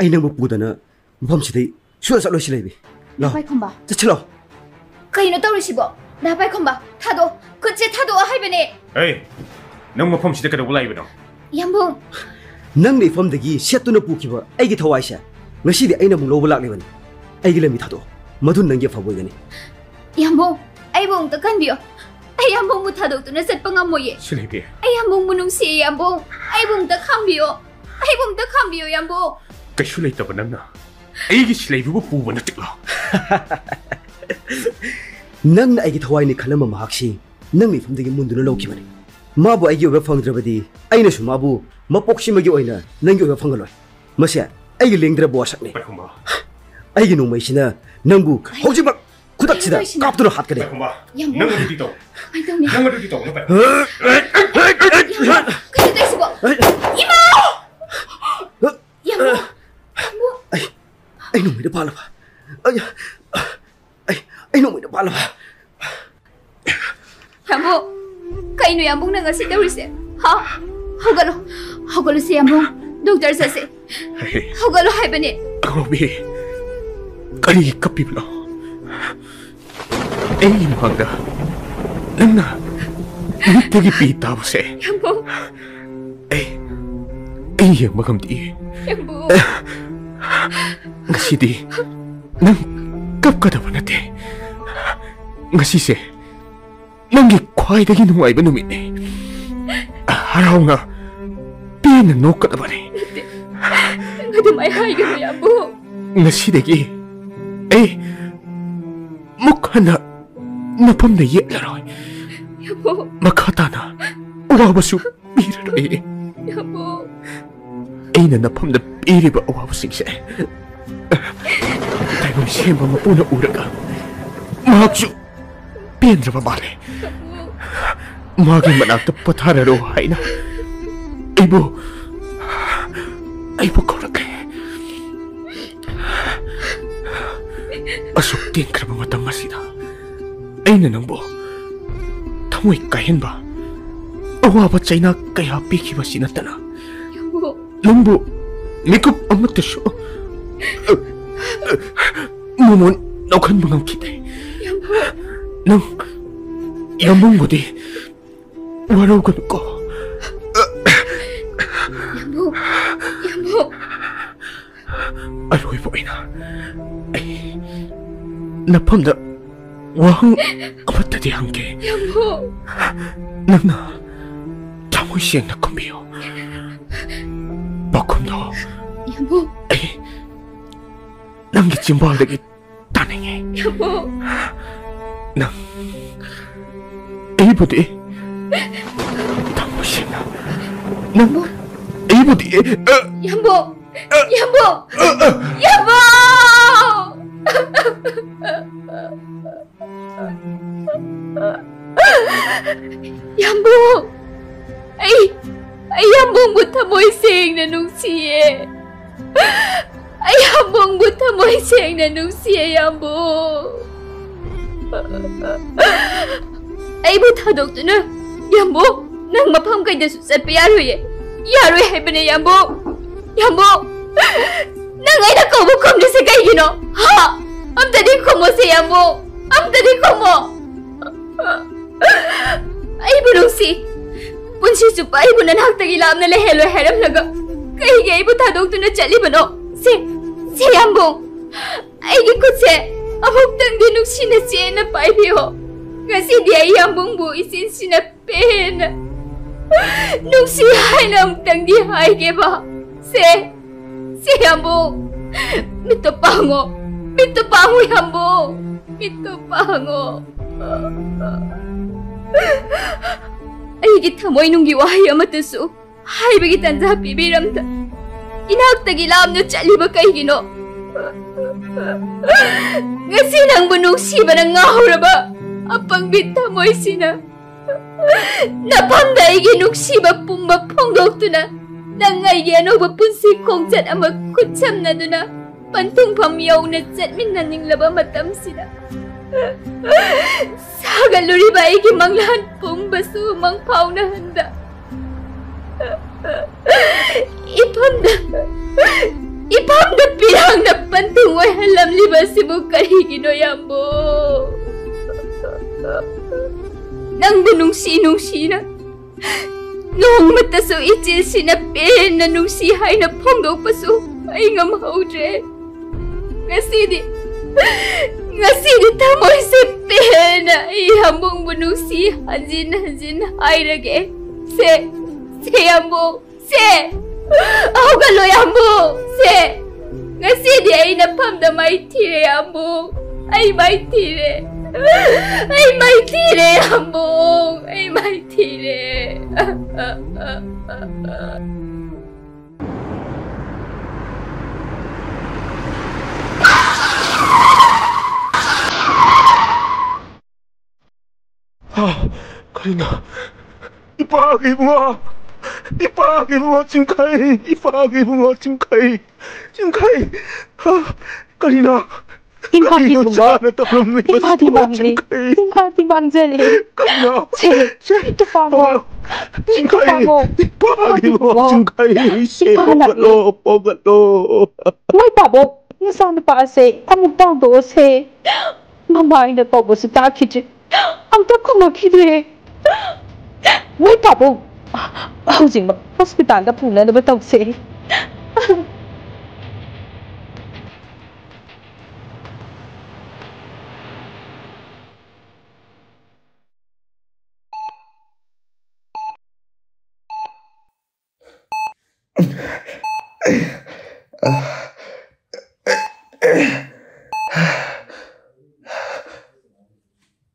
ai nang bupudana mom sidai suwa salo silaibi na pai khomba chalo kai no tawrisibo na pai khomba thado kuche thado haibane ei nang mafam sida kada ulai bano yambung nang nei fam dagi setuna pukiba aigi thawaisa ngasi di aina mung lobo lakle bani aigi lami thado madun nang ge faboi gani yambung ai bung ta kan bio ai yambung mu thado tu na set pangam moye silaibi ai yambung munung si yambung ai bung ta khambio ai bung ta khambio yambung kaishu lai ta banang na aigi silaibi bu pu bana tiklo nang aigi thawai ni khalama mahaksi nang ni fam dagi munduna lawki bani mabu aigi oba fangdrabadi aina su mabu mapoksimagi oina nangi oba fangaloi masya aigi lengdra bosak ni pakhumba aigi no maisina nangbu hojibak kudak sida kaptuna hat kade nang adu to ai tong ni nang adu to na pa kai dai sibo ima yambung ai no mai da pala ba ai no mai da pala ba yambung kai no yambung na ngasi tawrise ha hogalo se yambung doctor sa se hogalo haibane Robi kari kapi blo ei manga nangna tegi pita bose yambung ei yang magam di yambung ngasi di nang kap kada banate ngasi se nangi kwai dagi nuai ba numit ni haraw nga pina nokat bani ngadumay haigano yambung ngasi dagi mukha na napam na yelaroy yambung makata na uwabasu biraroy yambung na napam na biriba uwabasing siya tayo siyemba mapuna uraga mahaksu piendraba bale magi manakta pathararo haina aibo kaurake asuk tin kraba matam masida aina nangbo thamoi kahenba awaba chaina kaya pikhiba sinatana yambung nangbo mikup amatashu mumon naukan bangang kita nang yambung budi waraw ko yambung aroy po ina napam na wahang amata di hangke yambung nangna tamoy siyang nakumbiyo bakum no yambung nanggi jimbal dagi tanenge yambung nang budi tamoy siyang na nang budi yambung yambung yambung ay yambung buta moy sing na nung siye ay yambung buta moy sing na nung siye yambung ay buta doktor na yambung nang mapam kay da susat pa yaroy haibane yambung nang ay nakabukom ni sa kay gino ha amta di ko mo si yambung amta di ko mo ay bulong si punsi supa ay bunan haktag ilam na lehelo heram laga kay gay buta doktor na chali bano si yambung ay gikot se amok tang dinong sinasya na paibiyo kasi di ay yambung bu isin sinapena nung siya nam tang di hay ke ba si yambung mito pango yambung mito pango ay kita mo'y nung giwahay amatasu hay bagitan sa pibiramda inagtagilam no chali ba kay gino ngasi nang bunong siba ng ngahura ba apang bita mo'y sina napamday ginong siba pumba pongdok to na nangay gano ba punsi kong chat ang magkutsam na do na pantong pamyaw na chat minaning laba matam sila sagaluri ba ikimanglahan pong baso mang pao na handa ipam ꯏꯕꯨꯡ ꯑꯣꯏꯍꯜꯂꯝꯂꯤꯕꯁꯤꯕꯨ ꯀꯔꯤꯒꯤꯅꯣ ꯌꯥꯝꯕꯣ? ꯅꯪꯕꯨ ꯅꯨꯡꯁꯤꯅ ꯅꯣꯡꯃꯇꯁꯨ ꯏꯆꯦꯁꯤꯅ ꯄꯦꯟꯅ ꯅꯨꯡꯁꯤ ꯍꯥꯏꯅ ꯐꯣꯡꯗꯣꯛꯄꯁꯨ ꯑꯩ ꯉꯝꯍꯧꯗ꯭ꯔꯦ. ꯉꯁꯤꯗꯤ ꯊꯃꯣꯏꯁꯦ ꯄꯦꯟꯅ ꯑꯩ ꯌꯥꯝꯕꯨꯡꯕꯨ ꯅꯨꯡꯁꯤ ꯍꯟꯖꯤꯟ ꯍꯥꯏꯔꯒꯦ. ꯁꯦ ꯌꯥꯝꯕꯨꯡ, ꯁꯦ ꯍꯧꯒꯠꯂꯣ ꯌꯥꯝꯕꯨꯡ, ꯁꯦ ngasi dia ina pam da mai thire ambung, ai mai thire ambung, ai mai thire. Karina, ipagi mo Cingkai, ipagi mo Cingkai, Karina. Imhati bang jeli. Karina, itu pango. Cingkai, ipagi mo Cingkai, pogatlo. Mai pabo, insan pa se, amuk tang do se. Mama ina pabo se ta kiji. Ang ta kuma kidre. Mai pabo. Housing hospital da puna da batau se.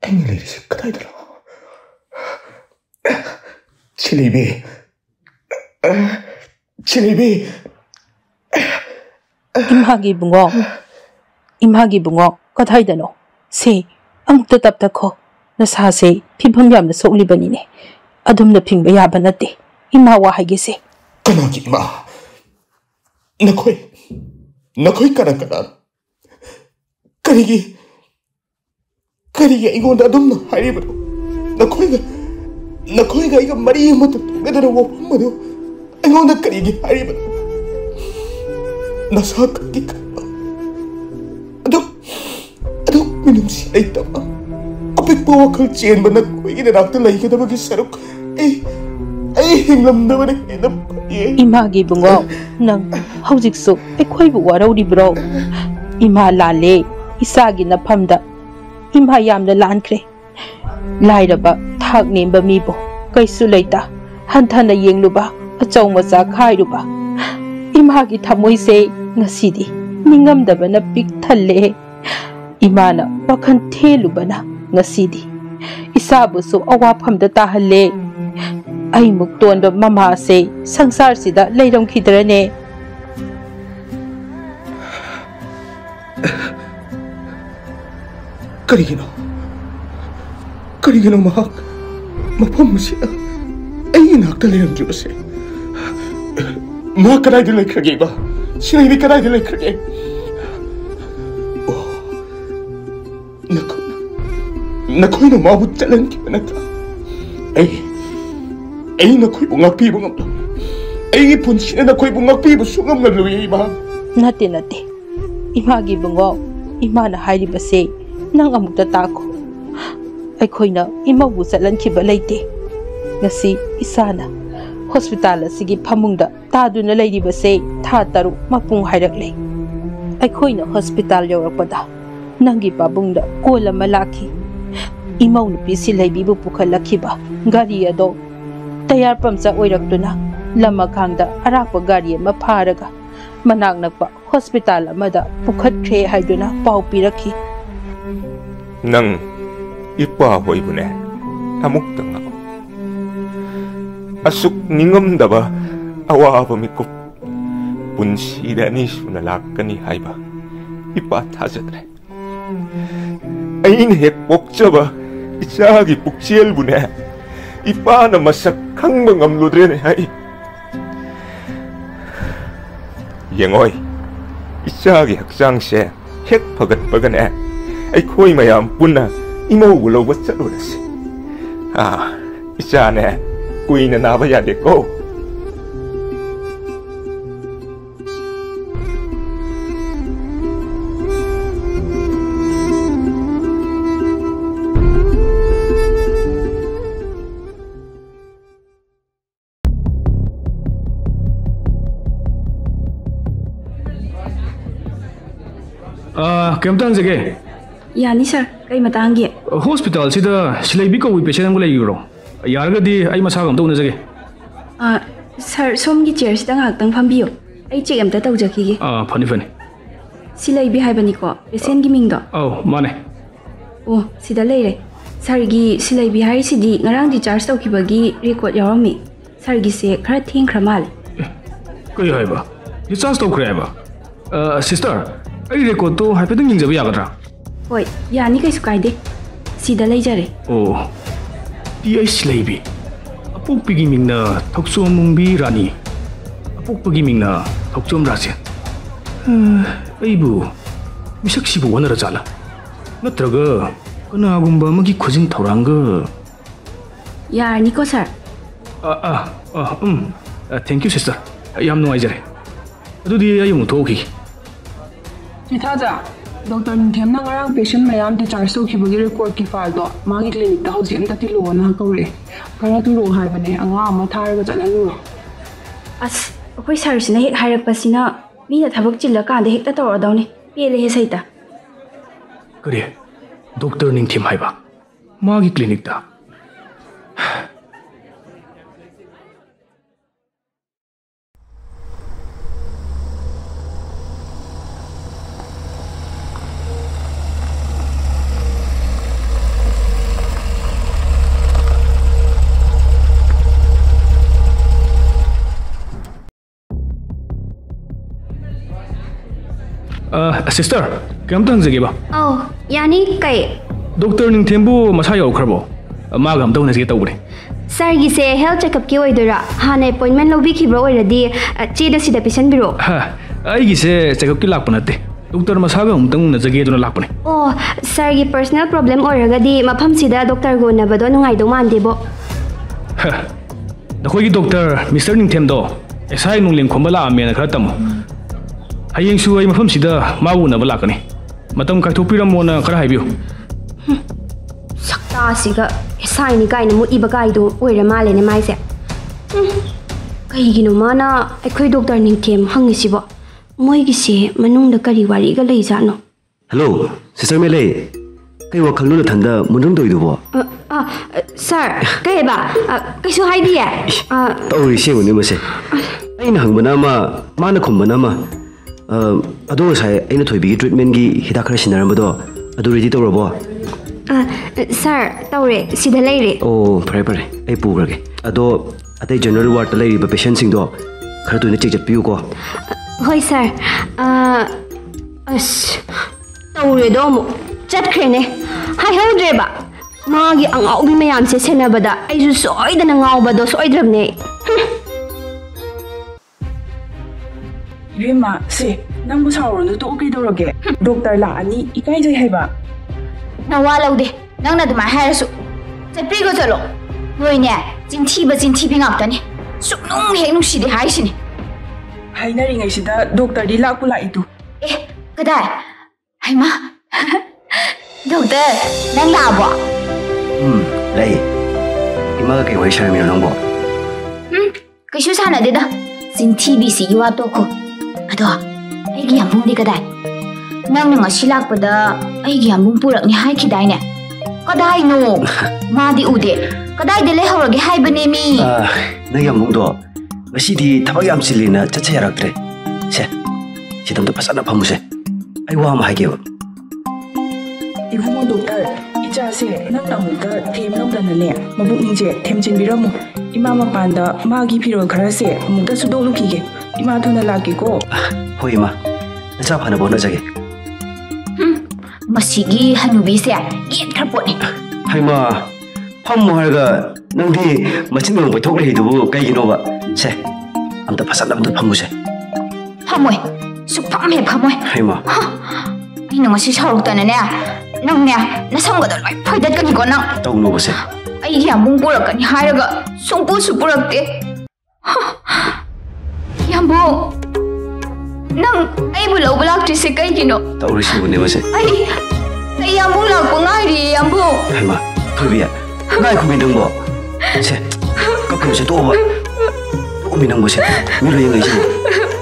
Anh lấy sự cái này đó. Jalebi. Imhagi bungo, kathai dano. Se, amukta tapta ko. Nasa se, pibham yam na sokli bani ne. Adum na pingba yaba na te. Ima wahagi se. Kanaki ima. Nakoi kana. Karigi ingonda adum na hariba. Nakoi ga iga mari mata tugedara wo madu. Ingonda karigi hariba. Nasa kaki kana. Adum minum si ay tama. Kapit po wakal chen ba nakoi ina nakta lai kita bagi saruk. Ay hinglam na ba na hinap kaya. Imhagi bungo, nang haujik so, ekwai bu waraw di bro. Ima lale, isagi na pamda. Imha yam na lankre. Laira ba, thak nimba mibo. Kay sulaita, hanta na yengluba, achaw maza kairuba. Imhagi thamoy se, ngasidi, ningam daba na pik thale. Ima na, wakan teluba na, ngasidi. Isabu so awapam da tahale. Ay mukton ba mama se, sangsar sida layrong kidrane. Karigino mahak. Mapam siya. Ay inakta layang Diyos eh. Mahak kanay dilay kragi ba? Sinabi kanay dilay kragi. Oh. Nakoy na mabot talang kimanata. Ay nakoy bungakpi bungam lo. Ay ipon siya nakoy bungakpi busungam na luwi ba? Nati. Imhagi bungo, ima na hari ba se, nang amukta tako. Ay koy na imawu salan kiba layte. Ngasi isa na, hospital sige pamungda, tado na lay di ba se, tataru mapung hayrak lay. Ay koy na hospital yawak pada, nanggi pabungda, kola malaki. Imaw na pisi lay bibu pukalaki ba, gariya do. Tayar pamsa oirak to na, lamakangda, arapa gariya maparaga. Manang nagpa, hospital amada, pukat kre haydo na, paupiraki. Nang ipahoy mo na, amukta nga. Asuk ningam daba, awa pamikop. Punsida ni sunalaka ni hayba, ipatazadre. Ay inhek pokcha ba, isagi puksiyal mo na. Ipa na masakang mangamlodre na hay. Yengoy, isagi haksang siya, hek pagat-pagan na. Ay ko'y mayampun na imawulaw ba sa lunas? Isa na, kuy na nabayade ko. ꯀꯩꯝꯇ ꯍꯪꯖꯒꯦ ꯌꯥꯅꯤ ꯁꯥꯔ ꯀꯩ ꯃꯇꯥꯡꯒꯤ ꯍꯣꯁꯄꯤꯇꯥꯜꯁꯤꯗ ꯁꯤꯂꯩꯕꯤ ꯀꯧꯕ patient ꯑꯃꯒ ꯂꯩꯕꯤꯕ꯭ꯔꯣ ꯌꯥꯔꯒꯗꯤ ꯑꯩ ꯃꯁꯥꯒ ꯑꯝꯇ ꯎꯅꯖꯒꯦ ꯁꯥꯔ ꯁꯣꯝꯒꯤ ꯆꯤꯌꯔꯁꯤꯗ ꯉꯥꯏꯍꯥꯛꯇꯪ ꯐꯝꯕꯤꯌꯨ ꯑꯩ ꯆꯦꯛ ꯑꯝꯇ ꯇꯧꯖꯈꯤꯒꯦ ꯐꯅꯤ ꯐꯅꯤ ꯁꯤꯂꯩꯕꯤ ꯍꯥꯏꯕꯅꯤꯀꯣ ꯄꯦꯁꯦꯟꯒꯤ ꯃꯤꯡꯗꯣ ꯑꯧ ꯃꯥꯅꯦ ꯑꯣ ꯁꯤꯗ ꯂꯩꯔꯦ ꯁꯥꯔꯒꯤ ꯁꯤꯂꯩꯕꯤ ꯍꯥꯏꯔꯤꯁꯤꯗꯤ ꯉꯔꯥꯡ ꯗꯤꯆꯥꯔꯖ ꯇꯧꯈꯤꯕꯒꯤ ꯔꯦꯀꯣꯔꯠ ꯌꯥꯎꯔꯝꯃꯤ ꯁꯥꯔꯒꯤꯁꯦ ꯈꯔ ꯊꯦꯡꯈ꯭ꯔ ꯃꯥꯜꯂꯦ ꯀꯩ ꯍꯥꯏꯕ ꯗꯤꯆꯥꯔꯖ ꯇꯧꯈ꯭ꯔꯦ ꯍꯥꯏꯕ ꯁꯤꯁꯇꯔ ꯑꯩ ꯔꯦꯀꯣꯔꯠꯇꯣ ꯍꯥꯏꯐꯦꯠꯇꯪ ꯌꯦꯡꯖꯕ ꯌꯥꯒꯗ꯭ꯔꯥ ꯍꯣꯏ ꯌꯥꯅꯤ ꯀꯩꯁꯨ ꯀꯥꯏꯗꯦ ꯁꯤꯗ ꯂꯩꯖꯔꯦ ꯑꯣ ꯄꯤ ꯑꯩ ꯁꯤꯂꯩꯕꯤ ꯑꯄꯣꯛꯄꯤꯒꯤ ꯃꯤꯡꯅ ꯊꯧꯆꯣꯝ ꯔꯥꯅꯤ ꯑꯄꯣꯛꯄꯒꯤ ꯃꯤꯡꯅ ꯊꯧꯆꯣꯝ ꯔꯥꯖꯦꯟ ꯑꯩꯕꯨ ꯃꯤꯁꯛꯁꯤꯕꯨ ꯋꯥꯅꯔ ꯖꯥꯠꯂꯥ ꯅꯠꯇ꯭ꯔꯒ ꯀꯅꯥꯒꯨꯝꯕ ꯑꯃꯒꯤ ꯈꯨꯖꯤꯟ ꯊꯧꯔꯥꯡꯒ ꯌꯥꯔꯅꯤꯀꯣ ꯁꯥꯔ ꯊꯦꯡꯛ ꯌꯨ ꯁꯤꯁꯇꯔ ꯌꯥꯝ ꯅꯨꯡꯉꯥꯏꯖꯔꯦ ꯑꯗꯨꯗꯤ ꯑꯩ ꯑꯃꯨꯛ ꯊꯣꯛꯈꯤꯒꯦ ꯏꯊꯥꯖ ꯗꯣꯛꯇꯔ ꯅꯤꯡꯊꯦꯝꯅ ꯉꯔꯥꯡ ꯄꯦꯁꯦꯟ ꯃꯌꯥꯝ ꯗꯤꯆꯥꯔꯖ ꯇꯧꯈꯤꯕꯒꯤ ꯔꯦꯀꯣꯔꯠꯀꯤ ꯐꯥꯏꯜꯗꯣ ꯃꯥꯒꯤ ꯀ꯭ꯂꯤꯅꯤꯛꯇ ꯍꯧꯖꯤꯛ ꯑꯝꯇ ꯊꯤꯜꯂꯛꯑꯣꯅ ꯀꯧꯔꯛꯑꯦ ꯈꯔ ꯊꯨꯔꯛꯑꯣ ꯍꯥꯏꯕꯅꯦ ꯑꯉꯥꯡ ꯑꯃ ꯊꯥꯔꯒ ꯆꯠꯍꯜꯂꯨꯔꯣ ꯑꯁ ꯑꯩꯈꯣꯏ ꯁꯥꯔꯁꯤꯅ ꯍꯦꯛ ꯍꯥꯏꯔꯛꯄꯁꯤꯅ ꯃꯤꯅ ꯊꯕꯛ ꯆꯤꯜꯂꯀꯥꯟꯗ ꯍꯦꯛꯇ ꯇꯧꯔꯗꯧꯅꯤ ꯄꯦꯜꯂꯦꯍꯦ ꯁꯩꯇ ꯀꯔꯤ ꯗꯣꯛꯇꯔ ꯅꯤꯡꯊꯦꯝ ꯍꯥꯏꯕ ꯃꯥꯒꯤ ꯀ꯭ꯂꯤꯅꯤꯛꯇ ꯁꯤꯁꯇꯔ ꯀꯩꯝꯇ ꯍꯪꯖꯒꯦꯕ ꯑꯧ ꯌꯥꯅꯤ ꯀꯩ ꯗꯣꯛꯇꯔ ꯅꯤꯡꯊꯦꯝꯕꯨ ꯃꯁꯥ ꯌꯧꯈ꯭ꯔꯕꯣ ꯃꯥꯒ ꯑꯝꯇ ꯎꯅꯁꯤꯒꯦ ꯇꯧꯕꯅꯦ ꯁꯥꯔꯒꯤꯁꯦ ꯍꯦꯜꯊ ꯆꯦꯀꯞꯀꯤ ꯑꯣꯏꯗꯣꯏꯔꯥ ꯍꯥꯟꯅ ꯑꯦꯄꯣꯏꯟꯃꯦꯟ ꯂꯧꯕꯤꯈꯤꯕ ꯑꯣꯏꯔꯗꯤ ꯆꯦꯗ ꯁꯤꯗ ꯄꯤꯁꯟꯕꯤꯔꯛꯑꯣ ꯑꯩꯒꯤꯁꯦ ꯆꯦꯀꯞꯀꯤ ꯂꯥꯛꯄ ꯅꯠꯇꯦ ꯗꯣꯛꯇꯔ ꯃꯁꯥꯒ ꯑꯃꯨꯛꯇꯪ ꯎꯅꯖꯒꯦ ꯑꯗꯨꯅ ꯂꯥꯛꯄꯅꯦ ꯑꯣ ꯁꯥꯔꯒꯤ ꯄꯔꯁꯣꯅꯦꯜ ꯄ꯭ꯔꯣꯕ꯭ꯂꯦꯝ ꯑꯣꯏꯔꯒꯗꯤ ꯃꯐꯝꯁꯤꯗ ꯗꯣꯛꯇꯔꯒ ꯎꯅꯕꯗꯣ ꯅꯨꯡꯉꯥꯏꯗꯧ ꯃꯥꯟꯗꯦꯕꯣ ꯅꯈꯣꯏꯒꯤ ꯗꯣꯛꯇꯔ ꯃꯤꯁꯇꯔ ꯅꯤꯡꯊꯦꯝꯗꯣ ꯑꯦꯁꯥꯏ ꯅꯨꯡꯂꯦꯝ ꯈꯣꯝꯕ ꯂꯥꯛꯑꯝꯃꯦꯅ ꯈꯔ ꯇꯝꯃꯨ ꯍꯌꯦꯡꯁꯨ ꯑꯩ ꯃꯐꯝꯁꯤꯗ ꯃꯥꯕꯨ ꯎꯅꯕ ꯂꯥꯛꯀꯅꯤ ꯃꯇꯝ ꯀꯥꯏꯊꯣꯛꯄꯤꯔꯝꯃꯣꯅ ꯈꯔ ꯍꯥꯏꯕꯤꯌꯨ ꯁꯛꯇꯥꯁꯤꯒ ꯑꯦꯁꯥꯏꯅꯤ ꯀꯥꯏꯅ ꯃꯨꯠꯏꯕ ꯀꯥꯏꯗꯣ ꯑꯣꯏꯔ ꯃꯥꯜꯂꯦꯅꯦ ꯃꯥꯏꯁꯦ ꯀꯩꯒꯤꯅꯣ ꯃꯥꯅ ꯑꯩꯈꯣꯏ ꯗꯣꯛꯇꯔ ꯅꯤꯡꯊꯦꯝ ꯍꯪꯉꯤꯁꯤꯕꯣ ꯃꯣꯏꯒꯤꯁꯦ ꯃꯅꯨꯡꯗ ꯀꯔꯤ ꯋꯥꯔꯤꯒ ꯂꯩꯖꯥꯠꯅꯣ ꯍꯜꯂꯣ ꯁꯤꯁꯇꯔ ꯃꯦꯂꯦ ꯀꯩ ꯋꯥꯈꯜꯅꯣ ꯅꯊꯟꯗ ꯃꯨꯟꯗꯪ ꯇꯧꯏꯗꯨꯕꯣ ꯁꯥꯔ ꯀꯩ ꯍꯥꯏꯕ ꯀꯩꯁꯨ ꯍꯥꯏꯗꯤꯌꯦ ꯇꯧꯔꯤꯁꯦ ꯌꯦꯡꯉꯨꯅꯦ ꯃꯁꯦ ꯑꯩꯅ ꯍꯪꯕꯅ ꯑꯃ ꯃꯥꯅ ꯈꯨꯝꯕꯅ ꯑꯃ ꯑꯗꯣ ꯉꯁꯥꯏ ꯑꯩꯅ ꯊꯣꯏꯕꯤꯒꯤ ꯇ꯭ꯔꯤꯠꯃꯦꯟꯒꯤ ꯍꯤꯗꯥꯛ ꯈꯔ ꯁꯤꯟꯅꯔꯝꯕꯗꯣ ꯑꯗꯨ ꯔꯦꯗꯤ ꯇꯧꯔꯕꯣ ꯁꯥꯔ ꯇꯧꯔꯦ ꯁꯤꯗ ꯂꯩꯔꯦ ꯑꯣ ꯐꯔꯦ ꯐꯔꯦ ꯑꯩ ꯄꯨꯈ꯭ꯔꯒꯦ ꯑꯗꯣ ꯑꯇꯩ ꯖꯦꯅꯔꯦꯜ ꯋꯥꯔꯗꯇ ꯂꯩꯔꯤꯕ ꯄꯦꯁꯦꯟꯁꯤꯡꯗꯣ ꯈꯔ ꯇꯣꯏꯅ ꯆꯦꯛ ꯆꯠꯄꯤꯌꯨꯀꯣ ꯍꯣꯏ ꯁꯥꯔ ꯑꯁ ꯇꯧꯔꯦꯗꯣ ꯑꯃꯨꯛ ꯆꯠꯈ꯭ꯔꯦꯅꯦ ꯍꯥꯏꯍꯧꯗ꯭ꯔꯦꯕ ꯃꯥꯒꯤ ꯑꯉꯥꯎꯕꯤ ꯃꯌꯥꯝꯁꯦ ꯁꯦꯟꯅꯕꯗ ꯑꯩꯁꯨ ꯁꯣꯏꯗꯅ ꯉꯥꯎꯕꯗꯣ ꯁꯣꯏꯗ꯭ꯔꯕꯅꯦ ꯏꯕꯦꯝꯃ ꯁꯦ ꯅꯪꯕꯨ ꯁꯥꯎꯔꯣꯅ ꯇꯣꯛꯎ ꯀꯩꯗꯧꯔꯒꯦ ꯗꯣꯛꯇꯔ ꯂꯥꯛꯑꯅꯤ ꯏꯀꯥꯏꯖꯩ ꯍꯥꯏꯕ ꯅꯋꯥ ꯂꯧꯗꯦ ꯅꯪꯅ ꯑꯗꯨꯃꯥꯏꯅ ꯍꯥꯏꯔꯁꯨ ꯆꯠꯄꯤꯒꯣ ꯆꯠꯂꯣ ꯅꯣꯏꯅꯦ ꯆꯤꯟꯊꯤꯕꯤ ꯉꯥꯛꯇꯅꯤ ꯁꯨꯛꯅꯨꯡ ꯍꯦꯛ ꯅꯨꯡꯁꯤꯗꯦ ꯍꯥꯏꯁꯤꯅꯤ ꯍꯥꯏꯅꯔꯤꯉꯩꯁꯤꯗ ꯗꯣꯛꯇꯔꯗꯤ ꯂꯥꯛꯄꯨ ꯂꯥꯛꯏꯗꯨ ꯑꯦ ꯀꯗꯥꯏ ꯍꯩꯃꯥ ꯗꯣꯛꯇꯔ ꯅꯪ ꯂꯥꯛꯑꯕꯣ ꯂꯩ ꯏꯃꯥꯒ ꯀꯩ ꯋꯥꯔꯤ ꯁꯥꯔꯝꯃꯤꯅꯣ ꯅꯪꯕꯣ ꯀꯩꯁꯨ ꯁꯥꯟꯅꯗꯦꯗ ꯆꯤꯟꯊꯤꯕꯤꯁꯤꯒꯤ ꯋꯥ ꯇꯣꯛꯈꯣ ꯑꯗꯣ ꯑꯩꯒꯤ ꯌꯥꯝꯕꯨꯡꯗꯤ ꯀꯗꯥꯏ ꯅꯪꯅ ꯉꯁꯤ ꯂꯥꯛꯄꯗ ꯑꯩꯒꯤ ꯌꯥꯝꯕꯨꯡ ꯄꯨꯔꯛꯅꯤ ꯍꯥꯏꯈꯤꯗꯥꯏꯅꯦ ꯀꯗꯥꯏꯅꯣ ꯃꯥꯗꯤ ꯎꯗꯦ ꯀꯗꯥꯏꯗ ꯂꯩꯍꯧꯔꯒꯦ ꯍꯥꯏꯕꯅꯦ ꯃꯤ ꯅꯪ ꯌꯥꯝꯕꯨꯡꯗꯣ ꯉꯁꯤꯗꯤ ꯊꯕꯛ ꯌꯥꯝ ꯆꯤꯜꯂꯤꯅ ꯆꯠꯁꯦ ꯌꯥꯔꯛꯇ꯭ꯔꯦ ꯁꯦ ꯁꯤꯗ ꯑꯝꯇ ꯐꯖꯅ ꯐꯝꯃꯨꯁꯦ ꯑꯩ ꯋꯥ ꯑꯃ ꯍꯥꯏꯒꯦꯕ ꯏꯕꯨꯡꯉꯣ ꯗꯣꯛꯇꯔ ꯏꯆꯥꯁꯦ ꯅꯪꯅ ꯑꯃꯨꯛꯇ ꯊꯦꯝꯂꯧꯗꯅꯅꯦ ꯃꯕꯨꯛꯅꯤꯡꯁꯦ ꯊꯦꯝꯖꯤꯟꯕꯤꯔꯝꯃꯨ ꯏꯃꯥ ꯃꯄꯥꯟꯗ ꯃꯥꯒꯤ ꯐꯤꯔꯣꯜ ꯈꯔꯁꯦ ꯑꯃꯨꯛꯇ ꯁꯨꯗꯣꯛꯂꯨꯈꯤꯒꯦ ꯏꯃꯥ ꯊꯨꯅ ꯂꯥꯛꯀꯦꯀꯣ ꯍꯣꯏ ꯏꯃꯥ ꯅꯆꯥ ꯐꯅꯕ ꯍꯣꯠꯅꯖꯒꯦ ꯃꯁꯤꯒꯤ ꯍꯅꯨꯕꯤꯁꯦ ꯒꯦꯠ ꯈꯔ ꯄꯣꯠꯅꯤ ꯍꯩꯃꯥ ꯐꯝꯃꯨ ꯍꯥꯏꯔꯒ ꯅꯪꯗꯤ ꯃꯆꯤꯟ ꯃꯔꯣꯡ ꯄꯩꯊꯣꯛꯂꯤꯗꯨꯕꯨ ꯀꯩꯒꯤꯅꯣꯕ ꯁꯦ ꯑꯝꯇ ꯐꯖꯅ ꯑꯝꯇ ꯐꯝꯃꯨꯁꯦ ꯐꯝꯃꯣꯏ ꯁꯨꯛꯐꯝ ꯍꯦꯛ ꯐꯝꯃꯣꯏ ꯍꯩꯃꯥ ꯑꯩꯅ ꯉꯁꯤ ꯁꯥꯎꯔꯛꯇꯅꯅꯦ ꯅꯪꯅꯦ ꯅꯁꯝꯒꯗꯣ ꯂꯣꯏ ꯐꯣꯏꯗꯠꯀꯅꯤꯀꯣ ꯅꯪ ꯇꯧꯅꯨꯕꯁꯦ ꯑꯩꯒꯤ ꯌꯥꯝꯕꯨꯡ ꯄꯨꯔꯛꯀꯅꯤ ꯍꯥꯏꯔꯒ ꯁꯨꯡꯄꯨꯁꯨ ꯄꯨꯔꯛꯇꯦ ꯌꯥꯝꯕꯨꯡ ꯅꯪ ꯑꯩꯕꯨ ꯂꯧꯕ ꯂꯥꯛꯇ꯭ꯔꯤꯁꯦ ꯀꯩꯒꯤꯅꯣ ꯇꯧꯔꯤꯁꯤꯕꯨꯅꯦ ꯃꯁꯦ ꯑꯩ ꯌꯥꯝꯕꯨꯡ ꯂꯥꯛꯄ ꯉꯥꯏꯔꯤꯌꯦ ꯌꯥꯝꯕꯨꯡ ꯍꯩꯃꯥ ꯊꯣꯏꯕꯤ ꯉꯥꯏꯈꯣꯃꯤ ꯅꯪꯕꯣ ꯁꯦ ꯀꯞꯈꯤꯕꯁꯦ ꯇꯣꯛꯑꯣꯕ ꯇꯣꯛꯑꯃꯤ ꯅꯪꯕꯨ ꯁꯦ ꯃꯤ ꯂꯣꯏ ꯌꯦꯡꯉꯛꯏꯁꯤꯕꯨ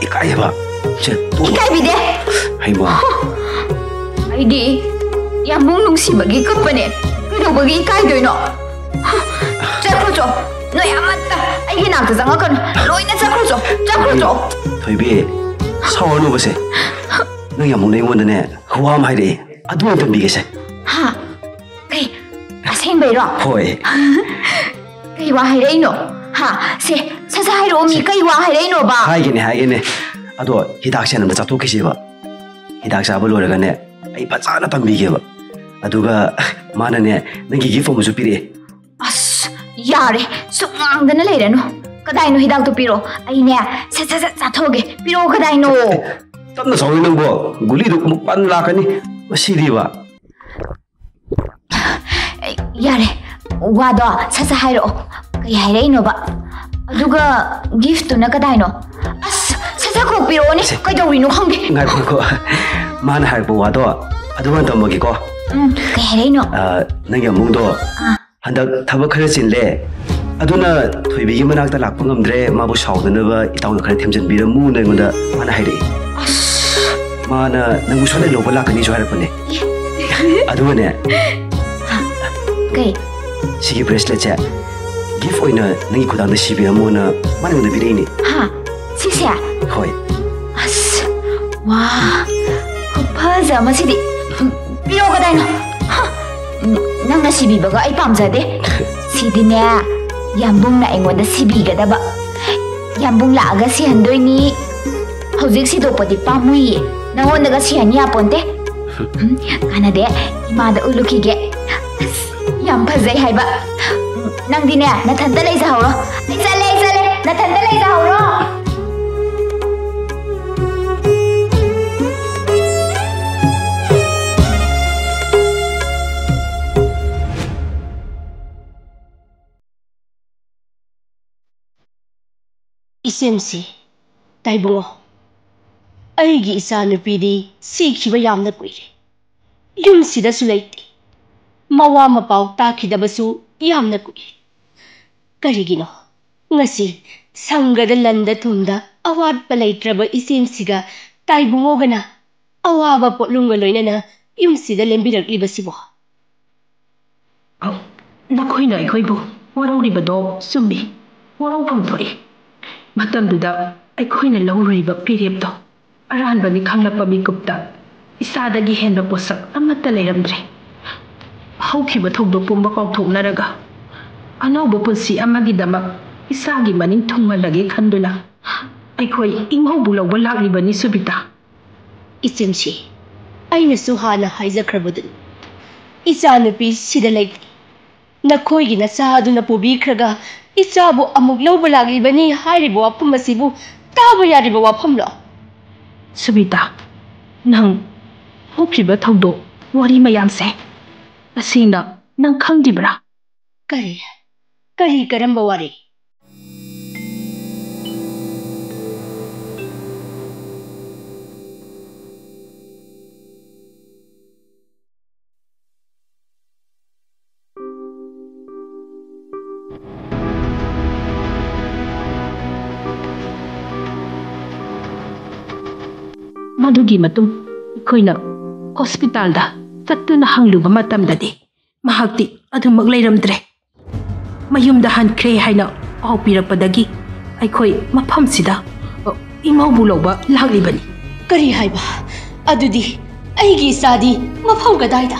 ꯏꯀꯥꯏꯌꯦꯕ ꯁꯦ ꯇꯣꯛꯑꯣ ꯏꯀꯥꯏꯕꯤꯗꯦ ꯍꯩꯃꯥ ꯑꯩꯗꯤ ꯌꯥꯝꯕꯨꯡ ꯅꯨꯡꯁꯤꯕꯒꯤ ꯀꯞꯄꯅꯦ ꯀꯩꯗꯧꯕꯒꯤ ꯏꯀꯥꯏꯗꯣꯏꯅꯣ ꯆꯠꯈ꯭ꯔꯣꯆꯣ ꯅꯣꯏ ꯑꯃꯠꯇ ꯑꯩꯒꯤ ꯅꯥꯛꯇ ꯆꯪꯉꯛꯀꯅꯨ ꯂꯣꯏꯅ ꯆꯠꯈ꯭ꯔꯣꯆꯣ ꯊꯣꯏꯕꯤ ꯁꯥꯎꯔꯅꯨꯕꯁꯦ ꯅꯪ ꯌꯥꯝꯕꯨꯡꯅ ꯑꯩꯉꯣꯟꯗꯅꯦ ꯋꯥ ꯑꯃ ꯍꯥꯏꯔꯛꯑꯦ ꯑꯗꯨ ꯑꯝꯇ ꯇꯝꯕꯤꯒꯦꯁꯦ ꯍꯥ ꯀꯩ ꯑꯁꯦꯡꯕꯩꯔꯣ ꯍꯣꯏ ꯀꯩ ꯋꯥ ꯍꯥꯏꯔꯛꯏꯅꯣ ꯍꯥ ꯁꯦ ꯁꯠ ꯍꯥꯏꯔꯛꯑꯣ ꯃꯤ ꯀꯩ ꯋꯥ ꯍꯥꯏꯔꯛꯏꯅꯣꯕ ꯍꯥꯏꯒꯦꯅꯦ ꯑꯗꯣ ꯍꯤꯗꯥꯛꯁꯦ ꯑꯝꯇ ꯆꯥꯊꯣꯛꯈꯤꯁꯦꯕ ꯍꯤꯗꯥꯛ ꯆꯥꯕ ꯂꯣꯏꯔꯒꯅꯦ ꯑꯩ ꯐꯖꯅ ꯇꯝꯕꯤꯒꯦꯕ ꯑꯗꯨꯒ ꯃꯥꯅꯅꯦ ꯅꯪꯒꯤ ꯒꯤꯐ ꯑꯃꯁꯨ ꯄꯤꯔꯛꯑꯦ ꯑꯁ ꯌꯥꯔꯦ ꯁꯨꯛ ꯉꯥꯡꯗꯅ ꯂꯩꯔꯅꯨ ꯀꯗꯥꯏꯅꯣ ꯍꯤꯗꯥꯛꯇꯣ ꯄꯤꯔꯛꯑꯣ ꯑꯩꯅꯦ ꯁꯠ ꯆꯥꯊꯣꯛꯑꯒꯦ ꯄꯤꯔꯛꯑꯣ ꯀꯗꯥꯏꯅꯣ ꯇꯞꯅ ꯆꯥꯎꯅꯤ ꯅꯪꯕꯣ ꯒꯨꯂꯤꯗꯨ ꯑꯃꯨꯛ ꯄꯟ ꯂꯥꯛꯀꯅꯤ ꯃꯁꯤꯗꯤꯕ ꯌꯥꯔꯦ ꯋꯥꯗꯣ ꯁꯠ ꯍꯥꯏꯔꯛꯑꯣ ꯀꯩ ꯍꯥꯏꯔꯛꯏꯅꯣꯕ ꯑꯗꯨꯒ ꯒꯤꯐꯇꯨꯅ ꯀꯗꯥꯏꯅꯣ ꯑꯁ ꯁꯠ ꯀꯣꯛ ꯄꯤꯔꯛꯑꯣꯅꯦ ꯀꯩꯗꯧꯔꯤꯅꯣ ꯈꯪꯗꯦ ꯉꯥꯏꯈꯣ ꯃꯥꯅ ꯍꯥꯏꯔꯛꯄ ꯋꯥꯗꯣ ꯑꯗꯨꯃꯥꯏꯅ ꯇꯝꯃꯒꯦꯀꯣ ꯀꯩ ꯍꯥꯏꯔꯛꯏꯅꯣ ꯅꯪꯒꯤ ꯑꯃꯨꯡꯗꯣ ꯍꯟꯗꯛ ꯊꯕꯛ ꯈꯔ ꯆꯤꯜꯂꯦ ꯑꯗꯨꯅ ꯊꯣꯏꯕꯤꯒꯤ ꯃꯅꯥꯛꯇ ꯂꯥꯛꯄ ꯉꯝꯗ꯭ꯔꯦ ꯃꯥꯕꯨ ꯁꯥꯎꯗꯅꯕ ꯏꯇꯥꯎꯅ ꯈꯔ ꯊꯦꯝꯖꯤꯟꯕꯤꯔꯝꯃꯨꯅ ꯑꯩꯉꯣꯟꯗ ꯃꯥꯅ ꯍꯥꯏꯔꯛꯏ ꯃꯥꯅ ꯅꯪꯕꯨ ꯁꯣꯏꯗꯅ ꯂꯧꯕ ꯂꯥꯛꯀꯅꯤꯁꯨ ꯍꯥꯏꯔꯛꯄꯅꯦ ꯑꯗꯨꯒꯅꯦ ꯀꯩ ꯁꯤꯒꯤ ꯕ꯭ꯔꯦꯁꯂꯦꯠꯁꯦ ꯒꯤꯐ ꯑꯣꯏꯅ ꯅꯪꯒꯤ ꯈꯨꯗꯥꯡꯗ ꯁꯤꯕꯤꯔꯝꯃꯣꯅ ꯃꯥꯅ ꯑꯩꯉꯣꯟꯗ ꯄꯤꯔꯛꯏꯅꯦ ꯍꯥ ꯁꯤꯁꯦ ꯍꯣꯏ ꯑꯁ ꯋꯥ ꯈꯨꯐꯖ ꯑꯃꯁꯤꯗꯤ ꯄꯤꯔꯛꯑꯣ ꯀꯗꯥꯏꯅꯣ ꯅꯪꯅ ꯁꯤꯕꯤꯕꯒ ꯑꯩ ꯄꯥꯝꯖꯗꯦ ꯁꯤꯗꯤꯅꯦ ꯌꯥꯝꯕꯨꯡꯅ ꯑꯩꯉꯣꯟꯗ ꯁꯤꯕꯤꯒꯗꯕ ꯌꯥꯝꯕꯨꯡ ꯂꯥꯛꯑꯒ ꯁꯤꯍꯟꯗꯣꯏꯅꯤ ꯍꯧꯖꯤꯛ ꯁꯤꯗꯣꯛꯄꯗꯤ ꯄꯥꯝꯃꯨꯏꯌꯦ ꯅꯪꯉꯣꯟꯗꯒ ꯁꯤꯍꯟ ꯌꯥꯄꯣꯟꯇꯦ ꯀꯥꯟꯅꯗꯦ ꯏꯃꯥꯗ ꯎꯠꯂꯨꯈꯤꯒꯦ ꯌꯥꯝ ꯐꯖꯩ ꯍꯥꯏꯕ ꯅꯪꯗꯤꯅꯦ ꯅꯊꯟꯇ ꯂꯩꯖꯍꯧꯔꯣ ꯑꯩ ꯆꯠꯂꯦ ꯅꯊꯟꯇ ꯂꯩꯖꯍꯧꯔꯣ ꯏꯆꯦꯝꯁꯤ ꯇꯥꯏꯕꯨꯡꯉꯣ ꯑꯩꯒꯤ ꯏꯆꯥꯅꯨꯄꯤꯗꯤ ꯁꯤꯈꯤꯕ ꯌꯥꯝꯅ ꯀꯨꯏꯔꯦ ꯌꯨꯝꯁꯤꯗꯁꯨ ꯂꯩꯇꯦ ꯃꯋꯥ ꯃꯄꯥꯎ ꯇꯥꯈꯤꯗꯕꯁꯨ ꯌꯥꯝꯅ ꯀꯨꯏꯔꯦ ꯀꯔꯤꯒꯤꯅꯣ ꯉꯁꯤ ꯁꯪꯒꯗ ꯂꯟꯗ ꯊꯨꯝꯗ ꯑꯋꯥꯠꯄ ꯂꯩꯇ꯭ꯔꯕ ꯏꯆꯦꯝꯁꯤꯒ ꯇꯥꯏꯕꯨꯡꯉꯣꯒꯅ ꯑꯋꯥꯕ ꯄꯣꯠꯂꯨꯝꯒ ꯂꯣꯏꯅꯅ ꯌꯨꯝꯁꯤꯗ ꯂꯦꯝꯕꯤꯔꯛꯂꯤꯕꯁꯤꯕꯣ ꯅꯈꯣꯏꯅ ꯑꯩꯈꯣꯏꯕꯨ ꯋꯥꯔꯧꯔꯤꯕꯗꯣ ꯆꯨꯝꯃꯤ ꯋꯥꯔꯧꯐꯝ ꯊꯣꯛꯏ ꯃꯇꯝꯗꯨꯗ ꯑꯩꯈꯣꯏꯅ ꯂꯧꯔꯨꯔꯤꯕ ꯐꯤꯔꯦꯞꯇꯣ ꯑꯔꯥꯟꯕꯅꯤ ꯈꯪꯂꯛꯄ ꯃꯤꯀꯨꯞꯇ ꯏꯁꯥꯗꯒꯤ ꯍꯦꯟꯕ ꯄꯣꯠꯁꯛ ꯑꯃꯠꯇ ꯂꯩꯔꯝꯗ꯭ꯔꯦ ꯍꯧꯈꯤꯕ ꯊꯧꯗꯣꯛ ꯄꯨꯝꯕ ꯀꯥꯎꯊꯣꯛꯅꯔꯒ ꯑꯅꯧꯕ ꯄꯨꯟꯁꯤ ꯑꯃꯒꯤꯗꯃꯛ ꯏꯁꯥꯒꯤ ꯃꯅꯤꯡ ꯊꯨꯡꯍꯜꯂꯒꯦ ꯈꯟꯗꯨꯅ ꯑꯩꯈꯣꯏ ꯏꯃꯧꯕꯨ ꯂꯧꯕ ꯂꯥꯛꯂꯤꯕꯅꯤ ꯁꯨꯕꯤꯇꯥ ꯏꯆꯦꯝꯁꯤ ꯑꯩꯅꯁꯨ ꯍꯥꯟꯅ ꯍꯥꯏꯖꯈ꯭ꯔꯕꯗꯨꯅꯤ ꯏꯆꯥꯅꯨꯄꯤ ꯁꯤꯗ ꯂꯩꯇꯦ ꯅꯈꯣꯏꯒꯤ ꯅꯆꯥ ꯑꯗꯨꯅ ꯄꯨꯕꯤꯈ꯭ꯔꯒ ꯏꯆꯥꯕꯨ ꯑꯃꯨꯛ ꯂꯧꯕ ꯂꯥꯛꯂꯤꯕꯅꯤ ꯍꯥꯏꯔꯤꯕ ꯋꯥꯐꯝ ꯑꯁꯤꯕꯨ ꯇꯥꯕ ꯌꯥꯔꯤꯕ ꯋꯥꯐꯝꯂꯣ ꯁꯨꯕꯤꯇꯥ ꯅꯪ ꯍꯧꯈꯤꯕ ꯊꯧꯗꯣꯛ ꯋꯥꯔꯤ ꯃꯌꯥꯝꯁꯦ ꯇꯁꯦꯡꯅ ꯅꯪ ꯈꯪꯗ꯭ꯔꯤꯕ꯭ꯔꯥ ꯀꯔꯤ ꯀꯔꯝꯕ ꯋꯥꯔꯤ ꯃꯗꯨꯒꯤ ꯃꯇꯨꯡ ꯑꯩꯈꯣꯏꯅ ꯍꯣꯁꯄꯤꯇꯥꯜꯗ ꯆꯠꯇꯨꯅ ꯍꯪꯂꯨꯕ ꯃꯇꯝꯗꯗꯤ ꯃꯍꯥꯛꯇꯤ ꯑꯗꯨꯃꯛ ꯂꯩꯔꯝꯗ꯭ꯔꯦ ꯃꯌꯨꯝꯗ ꯍꯟꯈ꯭ꯔꯦ ꯍꯥꯏꯅ ꯄꯥꯎ ꯄꯤꯔꯛꯄꯗꯒꯤ ꯑꯩꯈꯣꯏ ꯃꯐꯝꯁꯤꯗ ꯏꯃꯧꯕꯨ ꯂꯧꯕ ꯂꯥꯛꯂꯤꯕꯅꯤ ꯀꯔꯤ ꯍꯥꯏꯕ ꯑꯗꯨꯗꯤ ꯑꯩꯒꯤ ꯏꯆꯥꯗꯤ ꯃꯐꯝ ꯀꯗꯥꯏꯗ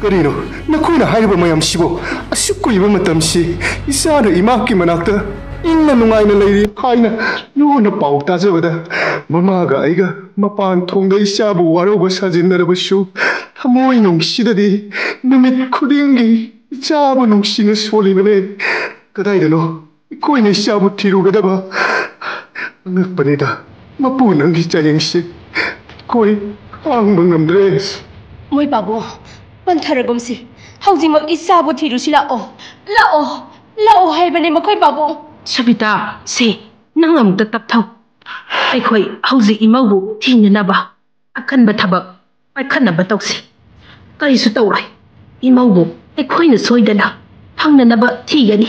ꯀꯔꯤꯅꯣ ꯅꯈꯣꯏꯅ ꯍꯥꯏꯔꯤꯕ ꯃꯌꯥꯝꯁꯤꯕꯨ ꯑꯁꯨꯛ ꯀꯨꯏꯕ ꯃꯇꯝꯁꯤ ꯏꯆꯥꯅ ꯏꯃꯥꯒꯤ ꯃꯅꯥꯛꯇ ꯏꯪꯅ ꯅꯨꯡꯉꯥꯏꯅ ꯂꯩꯔꯤ ꯍꯥꯏꯅ ꯂꯣꯟꯅ ꯄꯥꯎ ꯇꯥꯖꯕꯗ ꯃꯃꯥꯒ ꯑꯩꯒ ꯃꯄꯥꯟ ꯊꯣꯡꯗ ꯏꯆꯥꯕꯨ ꯋꯥꯔꯧꯕ ꯁꯥꯖꯤꯟꯅꯔꯕꯁꯨ ꯊꯃꯣꯏ ꯅꯨꯡꯁꯤꯗꯗꯤ ꯅꯨꯃꯤꯠ ꯈꯨꯗꯤꯡꯒꯤ ꯏꯆꯥꯕꯨ ꯅꯨꯡꯁꯤꯅ ꯁꯣꯜꯂꯤꯕꯅꯦ ꯀꯗꯥꯏꯗꯅꯣ ꯑꯩꯈꯣꯏꯅ ꯏꯆꯥꯕꯨ ꯊꯤꯔꯨꯒꯗꯕ ꯑꯉꯛꯄꯅꯤꯗ ꯃꯄꯨ ꯅꯪꯒꯤ ꯆꯥꯌꯦꯡꯁꯤ ꯑꯩꯈꯣꯏ ꯈꯥꯡꯕ ꯉꯝꯗ꯭ꯔꯦ ꯃꯣꯏ ꯄꯥꯕꯨꯡ ꯄꯟꯊꯔꯒꯨꯝꯁꯤ ꯍꯧꯖꯤꯛꯃꯛ ꯏꯆꯥꯕꯨ ꯊꯤꯔꯨꯁꯤ ꯂꯥꯛꯑꯣ ꯍꯥꯏꯕꯅꯦ ꯃꯈꯣꯏ ꯄꯥꯕꯨꯡ ꯁꯕꯤꯇꯥ ꯁꯦ ꯅꯪ ꯑꯃꯨꯛꯇ ꯇꯞꯊꯧ ꯑꯩꯈꯣꯏ ꯍꯧꯖꯤꯛ ꯏꯃꯧꯕꯨ ꯊꯤꯅꯅꯕ ꯑꯀꯟꯕ ꯊꯕꯛ ꯄꯥꯏꯈꯠꯅꯕ ꯇꯧꯁꯤ ꯀꯔꯤꯁꯨ ꯇꯧꯔꯣꯏ ꯏꯃꯧꯕꯨ ꯑꯩꯈꯣꯏꯅ ꯁꯣꯏꯗꯅ ꯐꯪꯅꯅꯕ ꯊꯤꯒꯅꯤ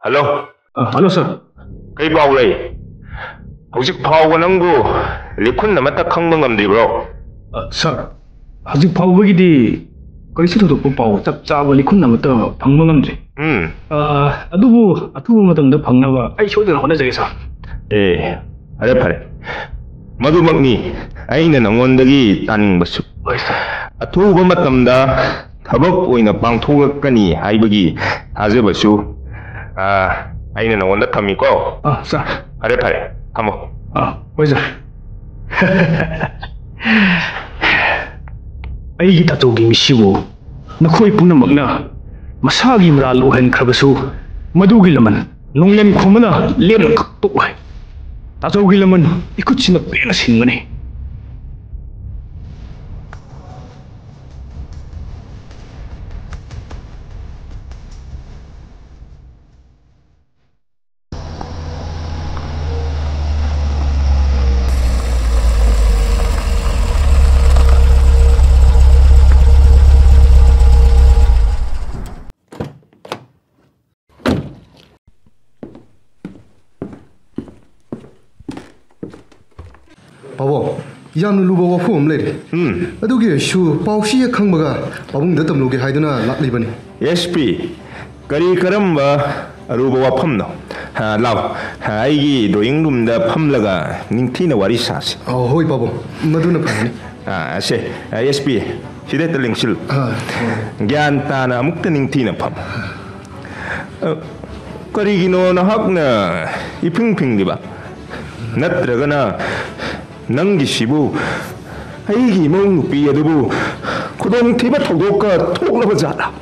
Hello. Hello, sir. Kay pao lay. Hꯧzik phawga nangbu likhun amata khangba ngamdibro. Sir. Hꯧzik phawbagidi karisu thudokpa pau chap chaba likhun amata phangba ngamdri. Adubu athuba matangda phangnaba ai soidana honajage sir. Fare. Madumakni aina nangondagi taningbasu. Athuba matamda thabak oina pangthogakani haibagi hajabasu. Aina nangonda thamiko. Sir. Fare. Thamo. Wait, sir. Aigi tatogi misibu nakhoi punamakna masagi mral uhen khrabasu madugi laman nonglem khomana lem khakto hai tatogi laman ikuchina pena singani Pabo, yam luba wafum lady. Adugi shu paushi khangbaga pabung datam logi haiduna laklibani. SP kari karamba aruba wafamno. Law aigi drawing room da phamlaga ningthina wari sas. Hoi pabo, maduna phani. Se SP sida talingsil. Gyan tana amukta ningthina pham. Karigino nahakna iping diba. Natragana Nangi Shibu, Aigi Monupi Adubu, Kudong Tiba Togoka, Tolabazada.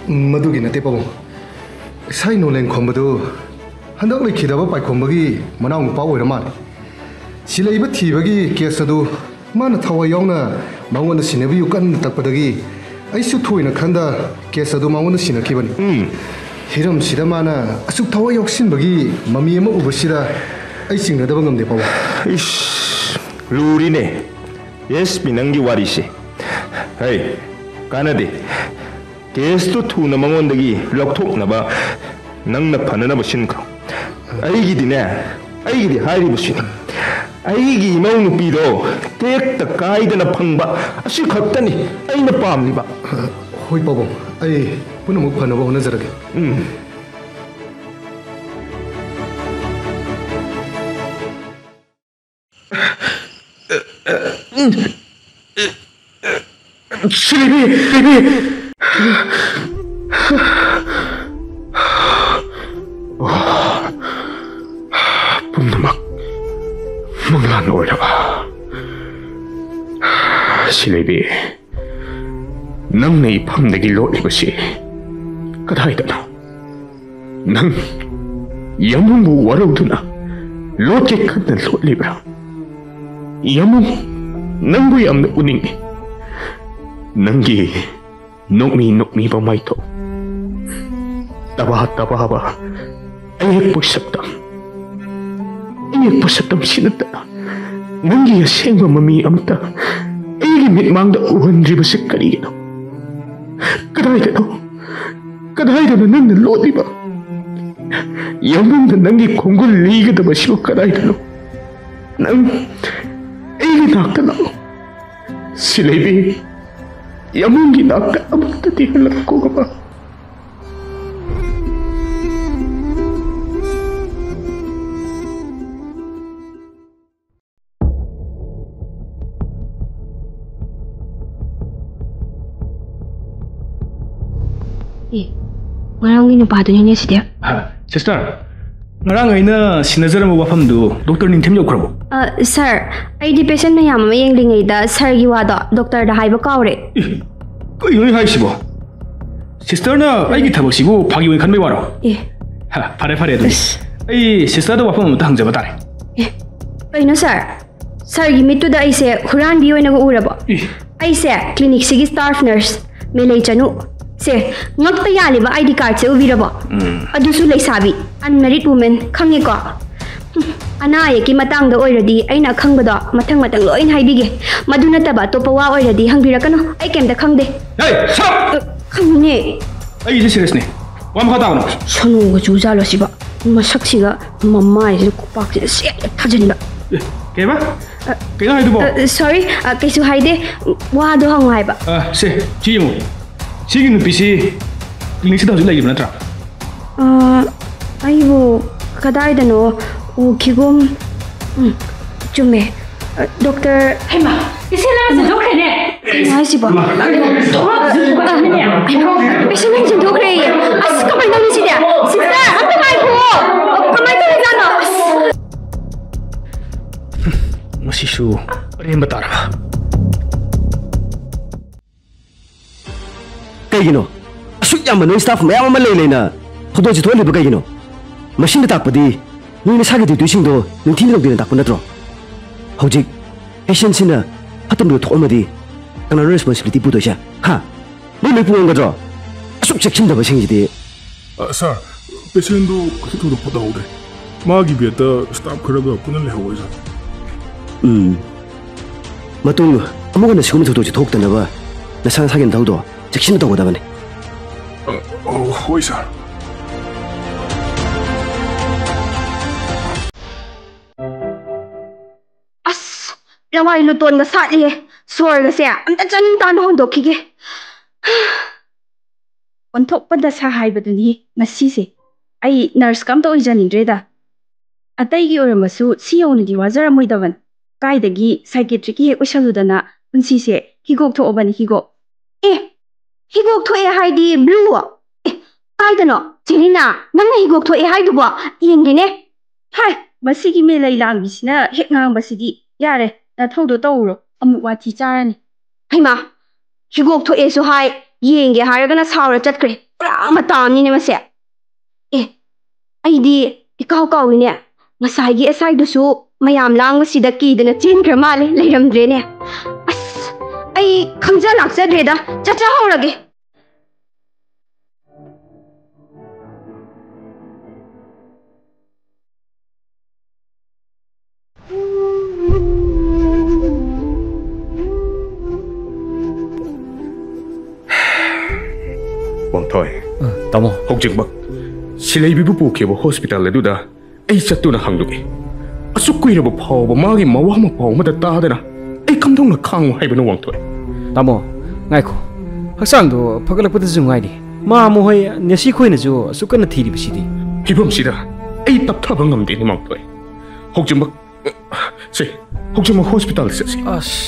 Madugina Tepo Sino Len Combado, Handali Kidaba by Combagi, Manang Power Man. Silaba Tibagi, Kiasadu, Manatawayona, Mawana Sinabi, you can Tapadagi. I should two in a Kanda, Kiasadu Mawana Sinakiban. Hiram Sidamana, Asutawa Yoxin Bagi, Mamiama Ubashira, I sing the Dabangam de Power. Lurine, yes, Pinangi Warisi. Hey, Kanade, guess to two Namondagi, Loktok Naba, Nanga Panana Bashinko. Aigi dinner, Aigi Hari Bashin. Aigi Monu Pido, take the guide and a pangba, a shikotani, ain't a palm liba. Hoi Bobo, I put a mukana on Nazareth. Punamak Manglan Oilaba Silebi Nang na ipam na gilot ni Basi Kadahay na Nang Yamong buwaraw doon na Lote ka ng lot libra Yamong Nang buyam na uning Nanggi Nokmi pa may to Taba ba Ayek po saktam sinata Nanggi aseng mamami amta Ayek mitmang da uhan riba sa kanino Kadahay na nang naloti ba Yamong na nanggi konggol liga da ba siya kadahay na Nang Ayek nakta na Silebi Yamong ginaka amang tatihalang ko ka ba Ngarang ginupado niya niya si Dia. Sister, ngarang aina sinazarang wafamdu Dr. Ningtham yaukrabo. Sir, ay di patient mayam mayang lingay da sir giwado Dr. da haiba kaure. Kayo yung haisibo. Sister na ay gitabag sibo pagiwin kan may waro. Pare doon. Ay sister da wafam mutahang jaba tare. Kayo sir. Sir gimito da ay se huran biyo nag-uurabo. Ay se clinic sige staff nurse Melay Chanu. Se ngakta yali ba ID card se ubirabo. Adusu lay sabi unmarried woman khangi ko. Anaya ki matang da oiradi aina khangbado matang loin haibige. Maduna taba to pawa oiradi hangbirakano ay kemda khangde. Hey, stop! Khangne. Ay ise serious ne. ꯃꯈꯥ ꯇꯥꯒꯅꯣ ꯁꯣꯅꯣꯒ ꯆꯨꯖꯥꯜꯂꯣ ꯁꯤꯕ ꯃꯁꯛꯁꯤꯒ ꯃꯃꯥꯏꯁꯤꯗ ꯈꯨꯄꯥꯛꯁꯤꯗ set ꯊꯥꯖꯤꯟꯕ ꯀꯩꯕ ꯀꯩꯅꯣ ꯍꯥꯏꯗꯨꯕꯣ ꯁꯣꯔꯤ ꯀꯩꯁꯨ ꯍꯥꯏꯗꯦ ꯋꯥꯗꯣ ꯍꯪꯉꯣ ꯍꯥꯏꯕ ꯁꯦ ꯁꯤ ꯌꯦꯡꯉꯨ ꯁꯤꯒꯤ ꯅꯨꯄꯤꯁꯤ ꯀ꯭ꯂꯤꯅꯤꯛꯁꯤꯗ ꯍꯧꯖꯤꯛ ꯂꯩꯔꯤꯕ ꯅꯠꯇ꯭ꯔꯥ ꯑꯩꯕꯨ ꯀꯗꯥꯏꯗꯅꯣ ꯎꯈꯤꯒꯨꯝ ꯆꯨꯝꯃꯦ ꯗꯣꯛꯇꯔ ꯍꯩꯃꯥ ꯏꯁꯦꯅ ꯁꯟꯗꯣꯛꯈ꯭ꯔꯦꯅꯦ ꯀꯩꯅꯣ ꯍꯥꯏꯁꯤꯕꯣ ꯄꯦꯁꯦꯟ ꯑꯃ ꯁꯟꯗꯣꯛꯈ꯭ꯔꯦ ꯑꯁ ꯀꯃꯥꯏꯅ ꯇꯧꯅꯤ ꯁꯤꯗꯤ ꯁꯤꯁꯇꯔ ꯑꯝꯇ ꯉꯥꯏꯈꯣ ꯀꯃꯥꯏꯅ ꯇꯧꯔꯤꯖꯥꯠꯅꯣ ꯃꯁꯤꯁꯨ ꯑꯔꯦꯝꯕ ꯇꯥꯔꯕ ꯀꯩꯒꯤꯅꯣ ꯑꯁꯨꯛ ꯌꯥꯝꯕ ꯅꯣꯏ ꯁ꯭ꯇꯥꯐ ꯃꯌꯥꯝ ꯑꯃ ꯂꯩꯅ ꯊꯧꯗꯣꯛꯁꯤ ꯊꯣꯛꯍꯜꯂꯤꯕ ꯀꯩꯒꯤꯅꯣ ꯃꯁꯤꯅ ꯇꯥꯛꯄꯗꯤ ꯅꯣꯏ ꯅꯁꯥꯒꯤ ꯗ꯭ꯌꯨꯇꯤꯁꯤꯡꯗꯣ ꯅꯤꯡꯊꯤꯅ ꯇꯧꯗꯦꯅ ꯇꯥꯛꯄ ꯅꯠꯇ꯭ꯔꯣ ꯍꯧꯖꯤꯛ ꯄꯦꯁꯦꯟꯁꯤꯅ ꯐꯠꯇꯕꯗꯣ ꯊꯣꯛꯑꯝꯃꯗꯤ ꯀꯅꯥꯅꯣ ꯔꯦꯁꯄꯣꯟꯁꯤꯕꯤꯂꯤꯇꯤ ꯄꯨꯗꯣꯏꯁꯦ ꯍꯥ ꯅꯣꯏ ꯄꯨꯉꯝꯒꯗ꯭ꯔꯣ ꯑꯁꯨꯛ ꯆꯦꯛꯁꯤꯟꯗꯕꯁꯤꯡꯁꯤꯗꯤ ꯁꯥꯔ ꯄꯦꯁꯦꯟꯗꯨ ꯀꯩꯁꯨ ꯊꯣꯏꯗꯣꯛꯄ ꯇꯧꯍꯧꯗ꯭ꯔꯦ ꯃꯥꯒꯤ ꯕꯦꯗꯇ ꯁ꯭ꯇꯥꯐ ꯈꯔꯒ ꯄꯨꯟꯅ ꯂꯩꯍꯧꯋꯦ ꯁꯥꯔ ꯃꯇꯨꯡ ꯑꯃꯨꯛ ꯍꯟꯅ ꯁꯤꯒꯨꯝꯕ ꯊꯧꯗꯣꯛꯁꯤ ꯊꯣꯛꯇꯅꯕ ꯅꯁꯥ ꯅꯁꯥꯒꯤ ꯃꯊꯧꯗꯣ ꯆꯦꯛꯁꯤꯟꯅ ꯇꯧꯒꯗꯕꯅꯤ ꯍꯣꯏ ꯁꯥꯔ ꯂꯋꯥꯏ ꯂꯨꯇꯣꯟꯒ ꯁꯥꯠꯂꯤꯌꯦ ꯁꯣꯔꯒꯁꯦ ꯑꯝꯇ ꯆꯥꯅꯤꯡ ꯇꯥꯅ ꯍꯣꯟꯗꯣꯛꯈꯤꯒꯦ ꯑꯣꯟꯊꯣꯛꯄ ꯗꯁꯥ ꯍꯥꯏꯕꯗꯨꯅꯤ ꯉꯁꯤꯁꯦ ꯑꯩ ꯅꯔꯁꯀ ꯑꯝꯇ ꯑꯣꯏꯖꯅꯤꯡꯗ꯭ꯔꯦꯗ ꯑꯇꯩꯒꯤ ꯑꯣꯏꯔꯝꯃꯁꯨ ꯁꯤ ꯌꯧꯅꯗꯤ ꯋꯥꯖꯔꯝꯃꯣꯏꯗꯕꯅꯤ ꯀꯥꯏꯗꯒꯤ ꯁꯥꯏꯀꯦꯇ꯭ꯔꯤꯛꯀꯤ ꯍꯦꯛ ꯑꯣꯏꯁꯜꯂꯨꯗꯅ ꯄꯨꯟꯁꯤꯁꯦ ꯍꯤꯒꯣꯛ ꯊꯣꯛꯑꯕꯅꯤ ꯍꯤꯒꯣꯛ ꯍꯤꯒꯣꯛ ꯊꯣꯛꯑꯦ ꯍꯥꯏꯗꯤ ꯕ꯭ꯂꯨ ꯀꯥꯏꯗꯅꯣ ꯆꯦꯔꯤꯅꯥ ꯅꯪꯅ ꯍꯤꯒꯣꯛ ꯊꯣꯛꯑꯦ ꯍꯥꯏꯗꯨꯕꯣ ꯌꯦꯡꯒꯦꯅꯦ ꯍꯥꯏ ꯃꯁꯤꯒꯤ ꯃꯦꯂꯩ ꯂꯥꯡꯕꯤꯁꯤꯅ ꯍꯦꯛ ꯉꯥꯡꯕꯁꯤꯗꯤ ꯌꯥꯔꯦ ꯅꯊꯧꯗꯣ ꯇꯧꯔꯣ ꯑꯃꯨꯛ ꯋꯥꯊꯤ ꯆꯥꯔꯅꯤ ꯍꯩꯃꯥ ꯍꯤꯒꯣꯛ ꯊꯣꯛꯑꯦꯁꯨ ꯍꯥꯏ ꯌꯦꯡꯒꯦ ꯍꯥꯏꯔꯒꯅ ꯁꯥꯎꯔ ꯆꯠꯈ꯭ꯔꯦ ꯄꯨꯔꯥ ꯃꯇꯥꯝꯅꯤꯅꯦ ꯃꯁꯦ ꯑꯩꯗꯤ ꯏꯀꯥꯎ ꯀꯥꯎꯏꯅꯦ ꯉꯁꯥꯏꯒꯤ ꯑꯁꯥꯏꯗꯨꯁꯨ ꯃꯌꯥꯝ ꯂꯥꯡꯕꯁꯤꯗ ꯀꯤꯗꯅ ꯆꯦꯟꯈ꯭ꯔ ꯃꯥꯜꯂꯦ ꯂꯩꯔꯝꯗ꯭ꯔꯦꯅꯦ ꯑꯁ ꯑꯩ ꯈꯪꯖ ꯂꯥꯛꯆꯗ꯭ꯔꯦꯗ ꯆꯠꯆꯍꯧꯔꯒꯦ ꯋꯥꯡꯊꯣꯏ ꯇꯥꯃꯣ ꯍꯧꯖꯤꯛꯃꯛ ꯁꯤꯂꯩꯕꯤꯕꯨ ꯄꯨꯈꯤꯕ ꯍꯣꯁꯄꯤꯇꯥꯜ ꯑꯗꯨꯗ ꯑꯩ ꯆꯠꯇꯨꯅ ꯍꯪꯂꯨꯒꯦ ꯑꯁꯨꯛ ꯀꯨꯏꯔꯕ ꯐꯥꯎꯕ ꯃꯥꯒꯤ ꯃꯋꯥ ꯃꯄꯥꯎ ꯑꯃꯗ ꯇꯥꯗꯅ ꯑꯩ ꯀꯝꯗꯧꯅ ꯈꯥꯡꯉꯨ ꯍꯥꯏꯕꯅꯣ ꯋꯥꯡꯊꯣꯏ ꯇꯥꯃꯣ ꯉꯥꯏꯈꯣ ꯍꯛꯆꯥꯡꯗꯣ ꯐꯒꯠꯂꯛꯄꯗꯁꯨ ꯉꯥꯏꯔꯤ ꯃꯥ ꯃꯣꯍꯣꯏ ꯅꯦꯁꯤ ꯈꯣꯏꯅꯁꯨ ꯑꯁꯨꯛ ꯀꯟꯅ ꯊꯤꯔꯤꯕꯁꯤꯗꯤ ꯐꯤꯕꯝꯁꯤꯗ ꯑꯩ ꯇꯞꯊꯕ ꯉꯝꯗꯦꯅꯦ ꯋꯥꯡꯊꯣꯏ ꯍꯧꯖꯤꯛꯃꯛ ꯍꯧꯖꯤꯛꯃꯛ ꯍꯣꯁꯄꯤꯇꯥꯜꯗ ꯆꯠꯁꯤ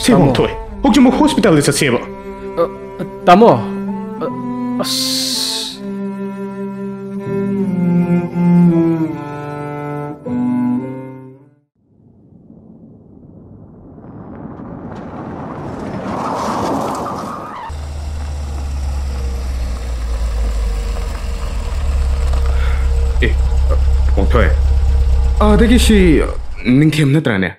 ꯁꯦ ꯋꯥꯡꯊꯣꯏ ꯍꯧꯖꯤꯛꯃꯛ ꯍꯣꯁꯄꯤꯇꯥꯜꯗ ꯆꯠꯁꯦꯕ ꯇꯥꯃꯣ ꯋꯥꯡꯊꯣꯏ ꯑꯗꯒꯤꯁꯤ ꯅꯤꯡꯊꯦꯝ ꯅꯠꯇ꯭ꯔꯥꯅꯦ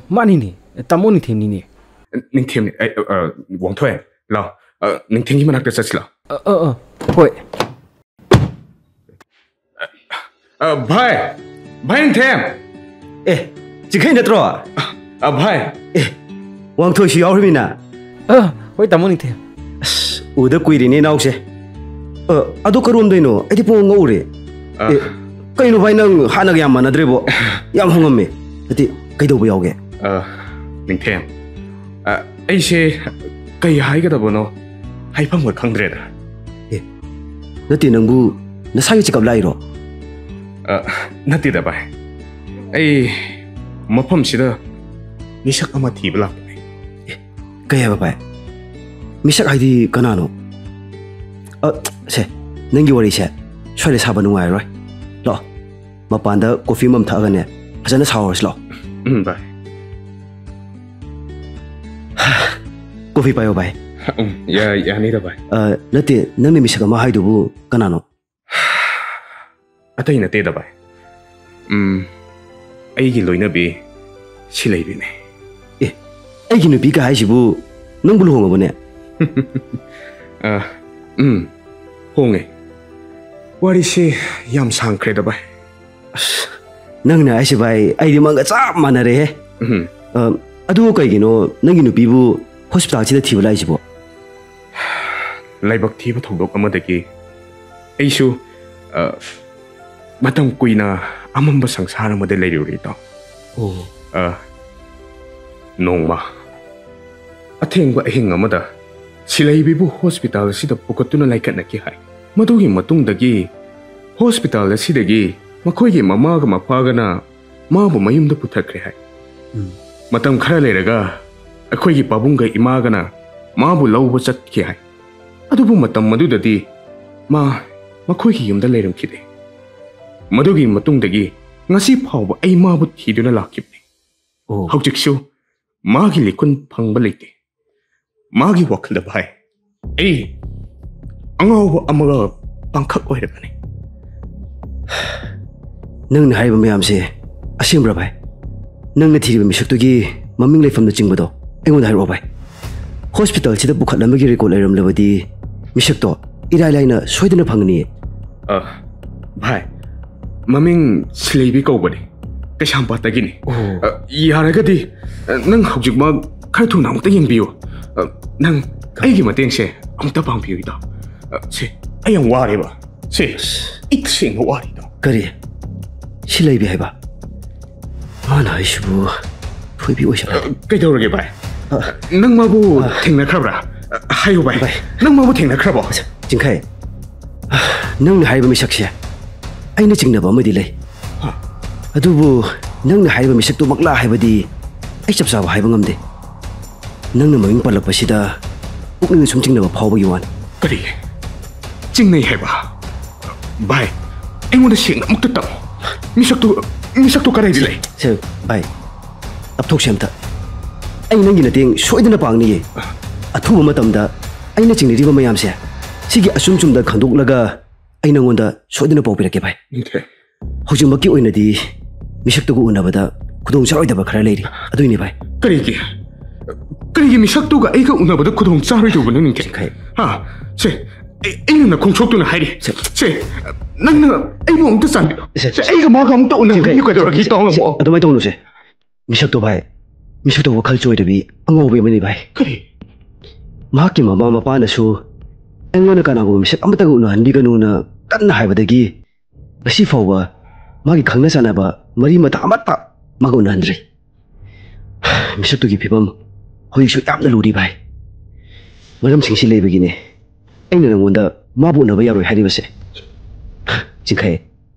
ꯃꯥꯅꯤꯅꯦ ꯇꯥꯃꯣ ꯅꯤꯡꯊꯦꯝꯅꯤꯅꯦ ꯅꯤꯡꯊꯦꯝꯅꯤ ꯋꯥꯡꯊꯣꯏ ꯂꯥꯎ ꯅꯤꯡꯊꯦꯝꯒꯤ ꯃꯅꯥꯛꯇ ꯆꯠꯁꯤ ꯂꯥꯎ ꯍꯣꯏ ꯚꯥꯏ ꯅꯤꯡꯊꯦꯝ ꯆꯤꯈꯩ ꯅꯠꯇ꯭ꯔꯣ ꯚꯥꯏ ꯋꯥꯡꯊꯣꯏꯁꯨ ꯌꯥꯎꯔꯤꯃꯤꯅ ꯍꯣꯏ ꯇꯥꯃꯣ ꯅꯤꯡꯊꯦꯝ ꯑꯁ ꯎꯗ ꯀꯨꯏꯔꯦꯅꯦ ꯏꯅꯥꯎꯁꯦ ꯑꯗꯣ ꯀꯔꯣꯝꯗꯩꯅꯣ ꯑꯩꯗꯤ ꯄꯨꯡ ꯉꯧꯔꯦ ꯀꯩꯅꯣ ꯚꯥꯏ ꯅꯪ ꯍꯥꯟꯅꯒ ꯌꯥꯝ ꯃꯥꯟꯅꯗ꯭ꯔꯦꯕꯣ ꯌꯥꯝ ꯍꯣꯡꯉꯝꯃꯦ ꯅꯠꯇꯦ ꯀꯩꯗꯧꯕ ꯌꯥꯎꯒꯦ ꯅꯤꯡꯊꯦꯝ ꯑꯩꯁꯦ ꯀꯩ ꯍꯥꯏꯒꯗꯕꯅꯣ ꯍꯥꯏꯐꯝꯒ ꯈꯪꯗ꯭ꯔꯦꯗ ꯅꯠꯇꯦ ꯅꯪꯕꯨ ꯅꯁꯥꯒꯤ ꯆꯦꯀꯞ ꯂꯥꯛꯏꯔꯣ ꯅꯠꯇꯦꯗ ꯚꯥꯏ ꯑꯩ ꯃꯐꯝꯁꯤꯗ ꯃꯤꯁꯛ ꯑꯃ ꯊꯤꯕ ꯂꯥꯛꯄꯅꯦ ꯀꯩ ꯍꯥꯏꯕ ꯚꯥꯏ ꯃꯤꯁꯛ ꯍꯥꯏꯗꯤ ꯀꯅꯥꯅꯣ ꯁꯦ ꯅꯪꯒꯤ ꯋꯥꯔꯤꯁꯦ ꯁ꯭ꯋꯥꯏꯗ ꯁꯥꯕ ꯅꯨꯡꯉꯥꯏꯔꯣꯏ ꯂꯥꯛꯑꯣ ꯃꯄꯥꯟꯗ ꯀꯣꯐꯤ ꯑꯃ ꯊꯛꯑꯒꯅꯦ ꯐꯖꯅ ꯁꯥꯎꯔꯁꯤ ꯂꯥꯛꯑꯣ ꯚꯥꯏ ꯀꯣꯐꯤ ꯄꯥꯏꯌꯣ ꯚꯥꯏ ꯌꯥꯅꯤꯗ ꯚꯥꯏ ꯅꯠꯇꯦ ꯅꯪꯅ ꯃꯤꯁꯛ ꯑꯃ ꯍꯥꯏꯗꯨꯕу ꯀꯅꯥꯅꯣ ꯑꯇꯩ ꯅꯠꯇꯦꯗ ꯚꯥꯏ ꯑꯩꯒꯤ ꯂꯣꯏꯅꯕꯤ ꯁꯤꯂꯩꯕꯤꯅꯦ ꯑꯩꯒꯤ ꯅꯨꯄꯤꯒ ꯍꯥꯏꯁꯤꯕꯨ ꯅꯪꯕꯨ ꯂꯨꯍꯣꯡꯉꯕꯅꯦ ꯍꯣꯡꯉꯦ ꯋꯥꯔꯤꯁꯤ ꯌꯥꯝ ꯁꯥꯡꯈ꯭ꯔꯦꯗ ꯚꯥꯏ ꯑꯁ ꯅꯪꯅ ꯍꯥꯏꯁꯤ ꯚꯥꯏ ꯑꯩꯗꯤ ꯃꯪꯒ ꯆꯞ ꯃꯥꯟꯅꯔꯦꯍꯦ ꯑꯗꯨ ꯀꯩꯒꯤꯅꯣ ꯅꯪꯒꯤ ꯅꯨꯄꯤꯕꯨ ꯍꯣꯁꯄꯤꯇꯥꯜꯁꯤꯗ ꯊꯤꯕ ꯂꯥꯛꯏꯁꯤꯕꯣ ꯂꯥꯏꯕꯛ ꯊꯤꯕ ꯊꯧꯗꯣꯛ ꯑꯃꯗꯒꯤ ꯑꯩꯁꯨ ꯃꯇꯝ ꯀꯨꯏꯅ ꯑꯃꯝꯕ ꯁꯪꯁꯥꯔ ꯑꯃꯗ ꯂꯩꯔꯨꯔꯦ ꯏꯇꯥꯎ ꯅꯣꯡꯃ ꯑꯊꯦꯡꯕ ꯑꯍꯤꯡ ꯑꯃꯗ ꯁꯤꯂꯩꯕꯤꯕꯨ ꯍꯣꯁꯄꯤꯇꯥꯜ ꯑꯁꯤꯗ ꯄꯨꯈꯠꯇꯨꯅ ꯂꯩꯈꯠꯅꯈꯤ ꯍꯥꯏ ꯃꯗꯨꯒꯤ ꯃꯇꯨꯡꯗꯒꯤ ꯍꯣꯁꯄꯤꯇꯥꯜ ꯑꯁꯤꯗꯒꯤ ꯃꯈꯣꯏꯒꯤ ꯃꯃꯥꯒ ꯃꯄꯥꯒꯅ ꯃꯥꯕꯨ ꯃꯌꯨꯝꯗ ꯄꯨꯊꯈ꯭ꯔꯦ ꯍꯥꯏ ꯃꯇꯝ ꯈꯔ ꯂꯩꯔꯒ ꯑꯩꯈꯣꯏꯒꯤ ꯄꯥꯕꯨꯡꯒ ꯏꯃꯥꯒꯅ ꯃꯥꯕꯨ ꯂꯧꯕ ꯆꯠꯈꯤ ꯍꯥꯏ ꯑꯗꯨꯕꯨ ꯃꯇꯝ ꯃꯗꯨꯗꯗꯤ ꯃꯈꯣꯏꯒꯤ ꯌꯨꯝꯗ ꯂꯩꯔꯝꯈꯤꯗꯦ ꯃꯗꯨꯒꯤ ꯃꯇꯨꯡꯗꯒꯤ ꯉꯁꯤ ꯐꯥꯎꯕ ꯑꯩ ꯃꯥꯕꯨ ꯊꯤꯗꯨꯅ ꯂꯥꯛꯈꯤꯕꯅꯤ ꯍꯧꯖꯤꯛꯁꯨ ꯃꯥꯒꯤ ꯂꯤꯀꯨꯟ ꯐꯪꯕ ꯂꯩꯇꯦ ꯃꯥꯒꯤ ꯋꯥꯈꯜꯗ ꯚꯥꯏ ꯑꯩ ꯑꯉꯥꯎꯕ ꯑꯃꯒ ꯄꯥꯡꯈꯛ ꯑꯣꯏꯔꯕꯅꯤ ꯅꯪꯅ ꯍꯥꯏꯔꯤꯕ ꯃꯌꯥꯝꯁꯦ ꯑꯁꯦꯡꯕ꯭ꯔꯥ ꯚꯥꯏ ꯅꯪꯅ ꯊꯤꯔꯤꯕ ꯃꯤꯁꯛꯇꯨꯒꯤ ꯃꯃꯤꯡ ꯂꯩꯐꯝꯅ ꯆꯤꯡꯕꯗꯣ ꯑꯩꯉꯣꯟꯗ ꯍꯥꯏꯔꯛꯑꯣ ꯚꯥꯏ ꯍꯣꯁꯄꯤꯇꯥꯜꯁꯤꯗ ꯄꯨꯈꯠꯂꯝꯕꯒꯤ ꯔꯦꯀꯣꯔꯗ ꯂꯩꯔꯝꯂꯕꯗꯤ ꯃꯤꯁꯛꯇꯣ ꯏꯔꯥꯏ ꯂꯥꯏꯅ ꯁꯣꯏꯗꯅ ꯐꯪꯒꯅꯤꯌꯦ ꯚꯥꯏ ꯃꯃꯤꯡ ꯁꯤꯂꯩꯕꯤ ꯀꯧꯕꯅꯤ ꯀꯩꯁꯥꯝꯄꯥꯠꯇꯒꯤꯅꯤ ꯌꯥꯔꯒꯗꯤ ꯅꯪ ꯍꯧꯖꯤꯛꯃꯛ ꯈꯔ ꯊꯨꯅ ꯑꯃꯨꯛꯇ ꯌꯦꯡꯕꯤꯌꯨ ꯅꯪ ꯑꯩꯒꯤ ꯃꯇꯦꯡꯁꯦ ꯑꯃꯨꯛꯇ ꯄꯥꯡꯕꯤꯌꯨ ꯏꯇꯥꯎ ꯁꯤ ꯑꯩ ꯌꯥꯝ ꯋꯥꯔꯦꯕ ꯁꯤ ꯑꯩ ꯇꯁꯦꯡꯅ ꯋꯥꯔꯦ ꯏꯇꯥꯎ ꯀꯔꯤ ꯁꯤꯂꯩꯕꯤ ꯍꯥꯏꯕ ꯃꯥꯅ ꯍꯥꯏꯁꯤꯕꯨ ꯊꯣꯏꯕꯤ ꯑꯣꯏꯁꯤꯔ ꯀꯩꯗꯧꯔꯒꯦ ꯚꯥꯏ ꯅꯪ ꯃꯥꯕꯨ ꯊꯦꯡꯅꯈ꯭ꯔꯕ꯭ꯔꯥ ꯍꯥꯏꯌꯨ ꯚꯥꯏ ꯅꯪ ꯃꯥꯕꯨ ꯊꯦꯡꯅꯈ꯭ꯔꯕꯣ ꯆꯤꯡꯈꯩ ꯅꯪꯅ ꯍꯥꯏꯔꯤꯕ ꯃꯤꯁꯛꯁꯦ ꯑꯩꯅ ꯆꯤꯡꯅꯕ ꯑꯃꯗꯤ ꯂꯩ ꯑꯗꯨꯕꯨ ꯅꯪꯅ ꯍꯥꯏꯔꯤꯕ ꯃꯤꯁꯛꯇꯨꯃꯛꯂꯥ ꯍꯥꯏꯕꯗꯤ ꯑꯩ ꯆꯞ ꯆꯥꯕ ꯍꯥꯏꯕ ꯉꯝꯗꯦ ꯅꯪꯅ ꯃꯃꯤꯡ ꯄꯜꯂꯛꯄꯁꯤꯗ ꯄꯨꯛꯅꯤꯡ ꯁꯨꯝ ꯆꯤꯡꯅꯕ ꯐꯥꯎꯕꯒꯤ ꯋꯥꯅꯤ ꯀꯔꯤ ꯆꯤꯡꯅꯩ ꯍꯥꯏꯕ ꯚꯥꯏ ꯑꯩꯉꯣꯟꯗ ꯁꯦꯡꯅ ꯑꯃꯨꯛꯇ ꯇꯝꯃꯨ ꯃꯤꯁꯛꯇꯨ ꯀꯗꯥꯏꯗ ꯂꯩ ꯁꯦ ꯚꯥꯏ ꯇꯞꯊꯣꯛꯁꯦ ꯑꯝꯇ ꯑꯩ ꯅꯪꯒꯤ ꯃꯇꯦꯡ ꯁꯣꯏꯗꯅ ꯄꯥꯡꯅꯤꯌꯦ ꯑꯊꯨꯕ ꯃꯇꯝꯗ ꯑꯩꯅ ꯆꯤꯡꯅꯔꯤꯕ ꯃꯌꯥꯝꯁꯦ ꯁꯤꯒꯤ ꯑꯆꯨꯝ ꯆꯨꯝꯗ ꯈꯪꯗꯣꯛꯂꯒ ꯑꯩ ꯅꯉꯣꯟꯗ ꯁꯣꯏꯗꯅ ꯄꯥꯎ ꯄꯤꯔꯛꯀꯦ ꯚꯥꯏ ꯍꯧꯖꯤꯛꯃꯛꯀꯤ ꯑꯣꯏꯅꯗꯤ ꯃꯤꯁꯛꯇꯨꯒ ꯎꯅꯕꯗ ꯈꯨꯗꯣꯡ ꯆꯥꯔꯣꯏꯗꯕ ꯈꯔ ꯂꯩꯔꯤ ꯑꯗꯨꯏꯅꯤ ꯚꯥꯏ ꯀꯔꯤꯒꯤ ꯃꯤꯁꯛꯇꯨꯒ ꯑꯩꯒ ꯎꯅꯕꯗ ꯈꯨꯗꯣꯡ ꯆꯥꯔꯣꯏꯗꯧꯕꯅꯣ ꯅꯤꯡꯈꯩ ꯁꯦ ꯑꯩꯅ ꯅꯈꯣꯡꯁꯣꯛꯇꯨꯅ ꯍꯥꯏꯔꯤ ꯁꯦ ꯅꯪꯅ ꯑꯩꯕꯨ ꯑꯃꯨꯛꯇ ꯆꯥꯟꯕꯤꯌꯨ ꯑꯩꯒ ꯃꯥꯒ ꯑꯃꯨꯛꯇ ꯎꯅꯕꯤꯌꯨ ꯀꯩꯗꯧꯔꯒꯦ ꯇꯧꯔꯝꯃꯣ ꯑꯗꯨꯃꯥꯏꯅ ꯇꯧꯅꯨꯁꯦ ꯃꯤꯁꯛꯇꯣ ꯚꯥꯏ ꯃꯤꯁꯛꯇꯣ ꯋꯥꯈꯜ ꯆꯣꯏꯗꯕꯤ ꯑꯉꯧꯕ ꯑꯃꯅꯤ ꯚꯥꯏ ꯀꯔꯤ ꯃꯍꯥꯛꯀꯤ ꯃꯃꯥ ꯃꯄꯥꯅꯁꯨ ꯑꯩꯉꯣꯟꯗ ꯀꯅꯥꯒꯨꯝꯕ ꯃꯤꯁꯛ ꯑꯃꯠꯇꯒ ꯎꯅꯍꯟꯕꯤꯒꯅꯨꯅ ꯀꯟꯅ ꯍꯥꯏꯕꯗꯒꯤ ꯉꯁꯤ ꯐꯥꯎꯕ ꯃꯥꯒꯤ ꯈꯪꯅ ꯆꯥꯟꯅꯕ ꯃꯔꯤ ꯃꯇꯥ ꯑꯃꯠꯇ ꯃꯥꯒ ꯎꯅꯍꯟꯗ꯭ꯔꯤ ꯃꯤꯁꯛꯇꯨꯒꯤ ꯐꯤꯕꯝ ꯍꯧꯖꯤꯛꯁꯨ ꯌꯥꯝꯅ ꯂꯨꯔꯤ ꯚꯥꯏ ꯃꯔꯝꯁꯤꯡꯁꯤ ꯂꯩꯕꯒꯤꯅꯦ ꯑꯩꯅ ꯅꯉꯣꯟꯗ ꯃꯥꯕꯨ ꯎꯅꯕ ꯌꯥꯔꯣꯏ ꯍꯥꯏꯔꯤꯕꯁꯦ ꯆꯤꯡꯈꯩ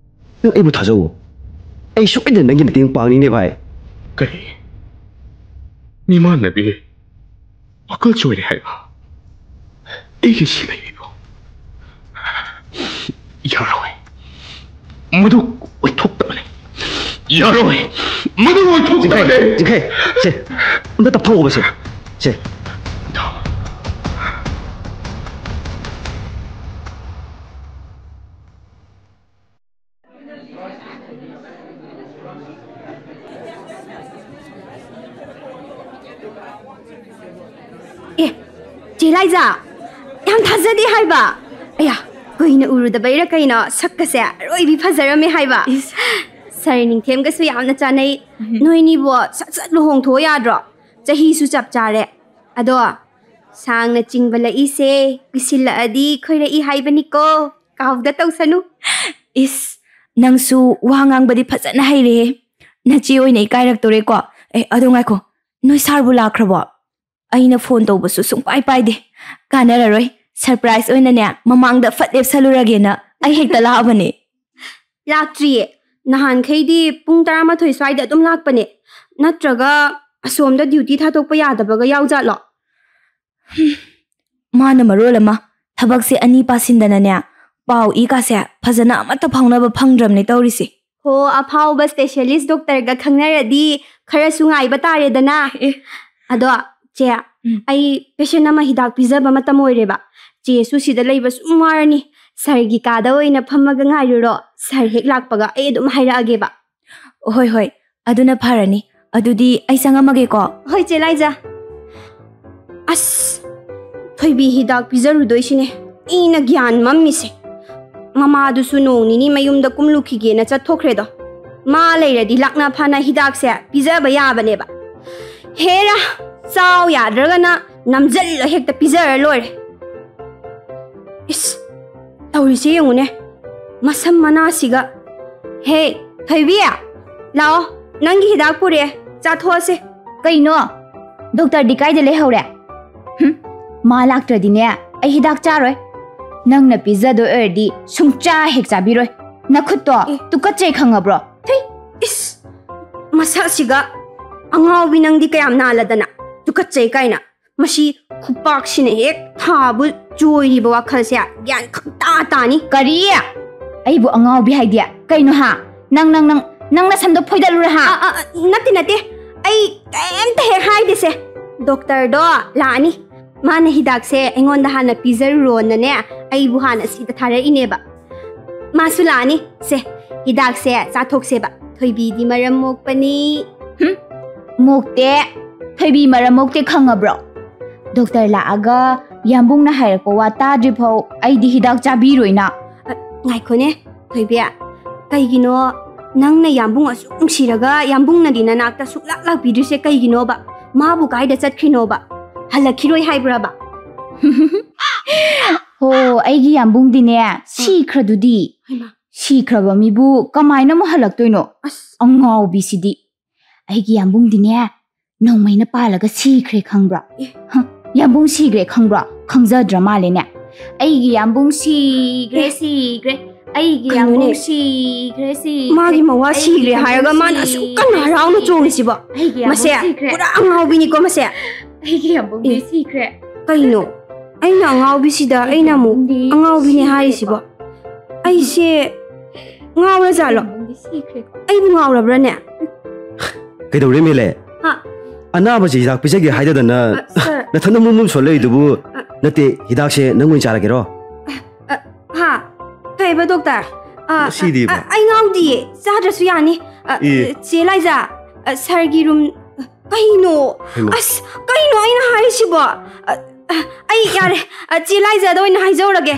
ꯅꯪ ꯑꯩꯕꯨ ꯊꯥꯖꯧꯋꯣ ꯑꯩ ꯁꯣꯏꯗꯅ ꯅꯪꯒꯤ ꯃꯇꯦꯡ ꯄꯥꯡꯅꯤꯅꯦ ꯚꯥꯏ ꯀꯔꯤ ꯃꯤꯃꯥꯟꯅꯕꯤ ꯋꯥꯈꯜ ꯆꯣꯏꯔꯦ ꯍꯥꯏꯕ ꯑꯩꯒꯤ ꯁꯤꯂꯩꯕꯤꯕꯨ ꯌꯥꯔꯣꯏ ꯃꯗꯨ ꯑꯣꯏꯊꯣꯛꯇꯕꯅꯤ ꯌꯥꯔꯣꯏ ꯃꯗꯨ ꯑꯣꯏꯊꯣꯛꯇꯕꯅꯤ ꯆꯤꯡꯈꯩ ꯁꯦ ꯑꯝꯇ ꯇꯞꯊꯣꯛꯑꯣꯕ ꯁꯦ ꯆꯦꯂꯥꯏꯖꯥ ꯌꯥꯝ ꯊꯥꯖꯗꯦ ꯍꯥꯏꯕ ꯑꯌꯥ ꯀꯨꯏꯅ ꯎꯔꯨꯗꯕꯩꯔ ꯀꯩꯅꯣ ꯁꯛꯀꯁꯦ ꯑꯔꯣꯏꯕꯤ ꯐꯖꯔꯝꯃꯦ ꯍꯥꯏꯕ ꯁꯥꯔ ꯅꯤꯡꯊꯦꯝꯒꯁꯨ ꯌꯥꯝꯅ ꯆꯥꯅꯩ ꯅꯣꯏꯅꯤꯕꯨ ꯁꯠ ꯁꯠ ꯂꯨꯍꯣꯡꯊꯣꯛꯑꯣ ꯌꯥꯗ꯭ꯔꯣ ꯆꯍꯤꯁꯨ ꯆꯞ ꯆꯥꯔꯦ ꯑꯗꯣ ꯁꯥꯡꯅ ꯆꯤꯡꯕꯂꯛꯏꯁꯦ ꯀꯨꯏꯁꯤꯜꯂꯛꯑꯗꯤ ꯈꯣꯏꯔꯛꯏ ꯍꯥꯏꯕꯅꯤꯀꯣ ꯀꯥꯎꯗ ꯇꯧꯁꯅꯨ ꯅꯪꯁꯨ ꯋꯥ ꯉꯥꯡꯕꯗꯤ ꯐꯖꯅ ꯍꯩꯔꯦ ꯅꯆꯦ ꯑꯣꯏꯅ ꯏꯀꯥꯏꯔꯛꯇꯣꯔꯦꯀꯣ ꯑꯗꯣ ꯉꯥꯏꯈꯣ ꯅꯣꯏ ꯁꯥꯔꯕꯨ ꯂꯥꯛꯈ꯭ꯔꯕꯣ ꯑꯩꯅ ꯐꯣꯟ ꯇꯧꯕꯁꯨ ꯁꯨꯡꯄꯥꯏ ꯄꯥꯏꯗꯦ ꯀꯥꯟꯅꯔꯔꯣꯏ ꯁꯔꯄ꯭ꯔꯥꯏꯖ ꯑꯣꯏꯅꯅꯦ ꯃꯃꯥꯡꯗ ꯐꯠ ꯂꯦꯞꯁꯜꯂꯨꯔꯒꯦꯅ ꯑꯩ ꯍꯦꯛꯇ ꯂꯥꯛꯑꯕꯅꯦ ꯂꯥꯛꯇ꯭ꯔꯤꯌꯦ ꯅꯍꯥꯟꯈꯩꯗꯤ ꯄꯨꯡ 11 ꯁ꯭ꯋꯥꯏꯗ ꯑꯗꯨꯝ ꯂꯥꯛꯄꯅꯦ ꯅꯠꯇ꯭ꯔꯒ ꯑꯁꯣꯝꯗ ꯗ꯭ꯌꯨꯇꯤ ꯊꯥꯗꯣꯛꯄ ꯌꯥꯗꯕꯒ ꯌꯥꯎꯖꯥꯠꯂꯣ ꯃꯥꯅ ꯃꯔꯣꯜ ꯑꯃ ꯊꯕꯛꯁꯦ ꯑꯅꯤ ꯄꯥꯁꯤꯟꯗꯅꯅꯦ ꯄꯥꯎ ꯏꯀꯥꯁꯦ ꯐꯖꯅ ꯑꯃꯠꯇ ꯐꯥꯎꯅꯕ ꯐꯪꯗ꯭ꯔꯕꯅꯦ ꯇꯧꯔꯤꯁꯦ ꯍꯣ ꯑꯐꯥꯎꯕ ꯁ꯭ꯄꯦꯁꯤꯌꯦꯂꯤꯁꯠ ꯗꯣꯛꯇꯔꯒ ꯈꯪꯅꯔꯗꯤ ꯈꯔꯁꯨ ꯉꯥꯏꯕ ꯇꯥꯔꯦꯗꯅ ꯑꯗꯣ ꯆꯦ ꯑꯩ ꯄꯦꯁꯦꯟ ꯑꯃ ꯍꯤꯗꯥꯛ ꯄꯤꯖꯕ ꯃꯇꯝ ꯑꯣꯏꯔꯦꯕ ꯆꯦꯁꯨ ꯁꯤꯗ ꯂꯩꯕ ꯁꯨꯝ ꯋꯥꯔꯅꯤ ꯁꯔꯒꯤ ꯀꯥꯗ ꯑꯣꯏꯅ ꯐꯝꯃꯒ ꯉꯥꯏꯔꯨꯔꯣ ꯁꯔ ꯍꯦꯛ ꯂꯥꯛꯄꯒ ꯑꯩ ꯑꯗꯨꯝ ꯍꯥꯏꯔꯛꯑꯒꯦꯕ ꯍꯣꯏ ꯑꯗꯨꯅ ꯐꯔꯅꯤ ꯑꯗꯨꯗꯤ ꯑꯩ ꯆꯪꯉꯝꯃꯒꯦꯀꯣ ꯍꯣꯏ ꯆꯦ ꯂꯥꯏꯖꯥ ꯑꯁ ꯊꯣꯏꯕꯤ ꯍꯤꯗꯥꯛ ꯄꯤꯖꯔꯨꯗꯣꯏꯁꯤꯅꯦ ꯑꯩꯅ ꯒ꯭ꯌꯥꯟ ꯃꯝꯃꯤꯁꯦ ꯃꯃꯥꯗꯨꯁꯨ ꯅꯣꯡ ꯅꯤꯅꯤ ꯃꯌꯨꯝꯗ ꯀꯨꯝꯂꯨꯈꯤꯒꯦꯅ ꯆꯠꯊꯣꯛꯈ꯭ꯔꯦꯗꯣ ꯃꯥ ꯂꯩꯔꯗꯤ ꯂꯥꯛꯅ ꯐꯥꯅ ꯍꯤꯗꯥꯛꯁꯦ ꯄꯤꯖꯕ ꯌꯥꯕꯅꯦꯕ ꯍꯦꯔꯥ ꯆꯥꯎ ꯌꯥꯗ꯭ꯔꯒꯅ ꯅꯝꯖꯜꯂ ꯍꯦꯛꯇ ꯄꯤꯖꯔ ꯂꯣꯏꯔꯦ ꯇꯧꯔꯤꯁꯦ ꯌꯦꯡꯉꯨꯅꯦ ꯃꯁꯝ ꯃꯅꯥꯁꯤꯒ ꯍꯦ ꯊꯣꯏꯕꯤ ꯂꯥꯛꯑꯣ ꯅꯪꯒꯤ ꯍꯤꯗꯥꯛ ꯄꯨꯔꯛꯑꯦ ꯆꯥꯊꯣꯛꯑꯁꯦ ꯀꯩꯅꯣ ꯗꯣꯛꯇꯔꯗꯤ ꯀꯥꯏꯗ ꯂꯩꯍꯧꯔꯦ ꯃꯥ ꯂꯥꯛꯇ꯭ꯔꯗꯤꯅꯦ ꯑꯩ ꯍꯤꯗꯥꯛ ꯆꯥꯔꯣꯏ ꯅꯪꯅ ꯄꯤꯖꯗꯣꯏ ꯑꯣꯏꯔꯗꯤ ꯁꯨꯡꯆꯥ ꯍꯦꯛ ꯆꯥꯕꯤꯔꯣꯏ ꯅꯈꯨꯠꯇꯣ ꯇꯨꯀꯠꯆꯩ ꯈꯪꯉꯕ꯭ꯔꯣ 이스 마사시가 앙아오비 낭디 까얌 나알라다나 두카짜이 까이나 마시 굿박시네 헥 타부 조이리바 와칼세야 얀 컵따따니 까리야 아이부 앙아오비 하이디야 까이노 하 낭낭낭낭나 삼도 포이달루라 하 나띠 아이 깜타 헥 하이디세 독터도 라니 마네 히닥세 앵온다 하나 피자루로나네 아이부 하나 시다 타레 이네바 마술라니 세 히닥세 자톡세바 토이비디 마람 목바니 목대 토이비 마람 목대 ꯈꯪꯉꯕ꯭ꯔꯣ ꯗꯣꯛꯇꯔ ꯂꯥꯛꯑꯒ ꯌꯥꯝꯕꯨꯡꯅ ꯍꯥꯏꯔꯛꯄ ꯋꯥ ꯇꯥꯗ꯭ꯔꯤꯐꯥꯎ ꯑꯩꯗꯤ ꯍꯤꯗꯥꯛ ꯆꯥꯕꯤꯔꯣꯏꯅ ꯉꯥꯏꯈꯣꯅꯦ ꯊꯣꯏꯕꯤ ꯀꯩꯒꯤꯅꯣ ꯅꯪꯅ ꯌꯥꯝꯕꯨꯡ ꯑꯁꯨꯛ ꯅꯨꯡꯁꯤꯔꯒ ꯌꯥꯝꯕꯨꯡꯅꯗꯤ ꯅꯅꯥꯛꯇ ꯁꯨꯛꯂꯥꯛ ꯂꯥꯛꯄꯤꯗ꯭ꯔꯤꯁꯦ ꯀꯩꯒꯤꯅꯣꯕ ꯃꯥꯕꯨ ꯀꯥꯏꯗ ꯆꯠꯈ꯭ꯔꯤꯅꯣꯕ ꯍꯜꯂꯛꯈꯤꯔꯣꯏ ꯍꯥꯏꯕ꯭ꯔꯕ ꯍꯣ ꯑꯩꯒꯤ ꯌꯥꯝꯕꯨꯡꯗꯤꯅꯦ ꯁꯤꯈ꯭ꯔꯗꯨꯗꯤ 시크라바 미부 까마이나 뭐 할락도이노 엉아오 비시디 아이기 얌붕디네 너무이나 빨라가 시크레 캉브라 얌붕 시그레 캉브라 캉자 드라마레네 아이기 얌붕 시그레 아이기 얌붕 시그레 마기 마와 시그레 하여가 만 수까나 라우나 쪼리시바 마세 뿌라 앙아오 비니꼬 마세 아이기 얌붕 시크레 까이노 아이나 앙아오 비시다 아이나 뭐 앙아오 비니 하이시바 아이시 ngao zalo ai bu ngao rabra ne kai do reme le ha ana ba ji dak pise ge haida na na thana mum so le du na te hidak se nangoi chara ge ro ha kai ba doctor si di ba ai ngao di cha da su ya ni che lai za sar gi room kai no as kai no ai na hai si ba ai yare che lai za do ina hai zo rage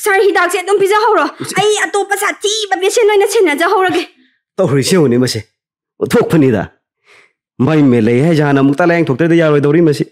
sir hidak se dum pizza horo ai atopa sa thi ba patient oina chena ja horo ge to ri se oni mase thok phani da mai me le hai jana mukta leng thok te da ya roi dori mase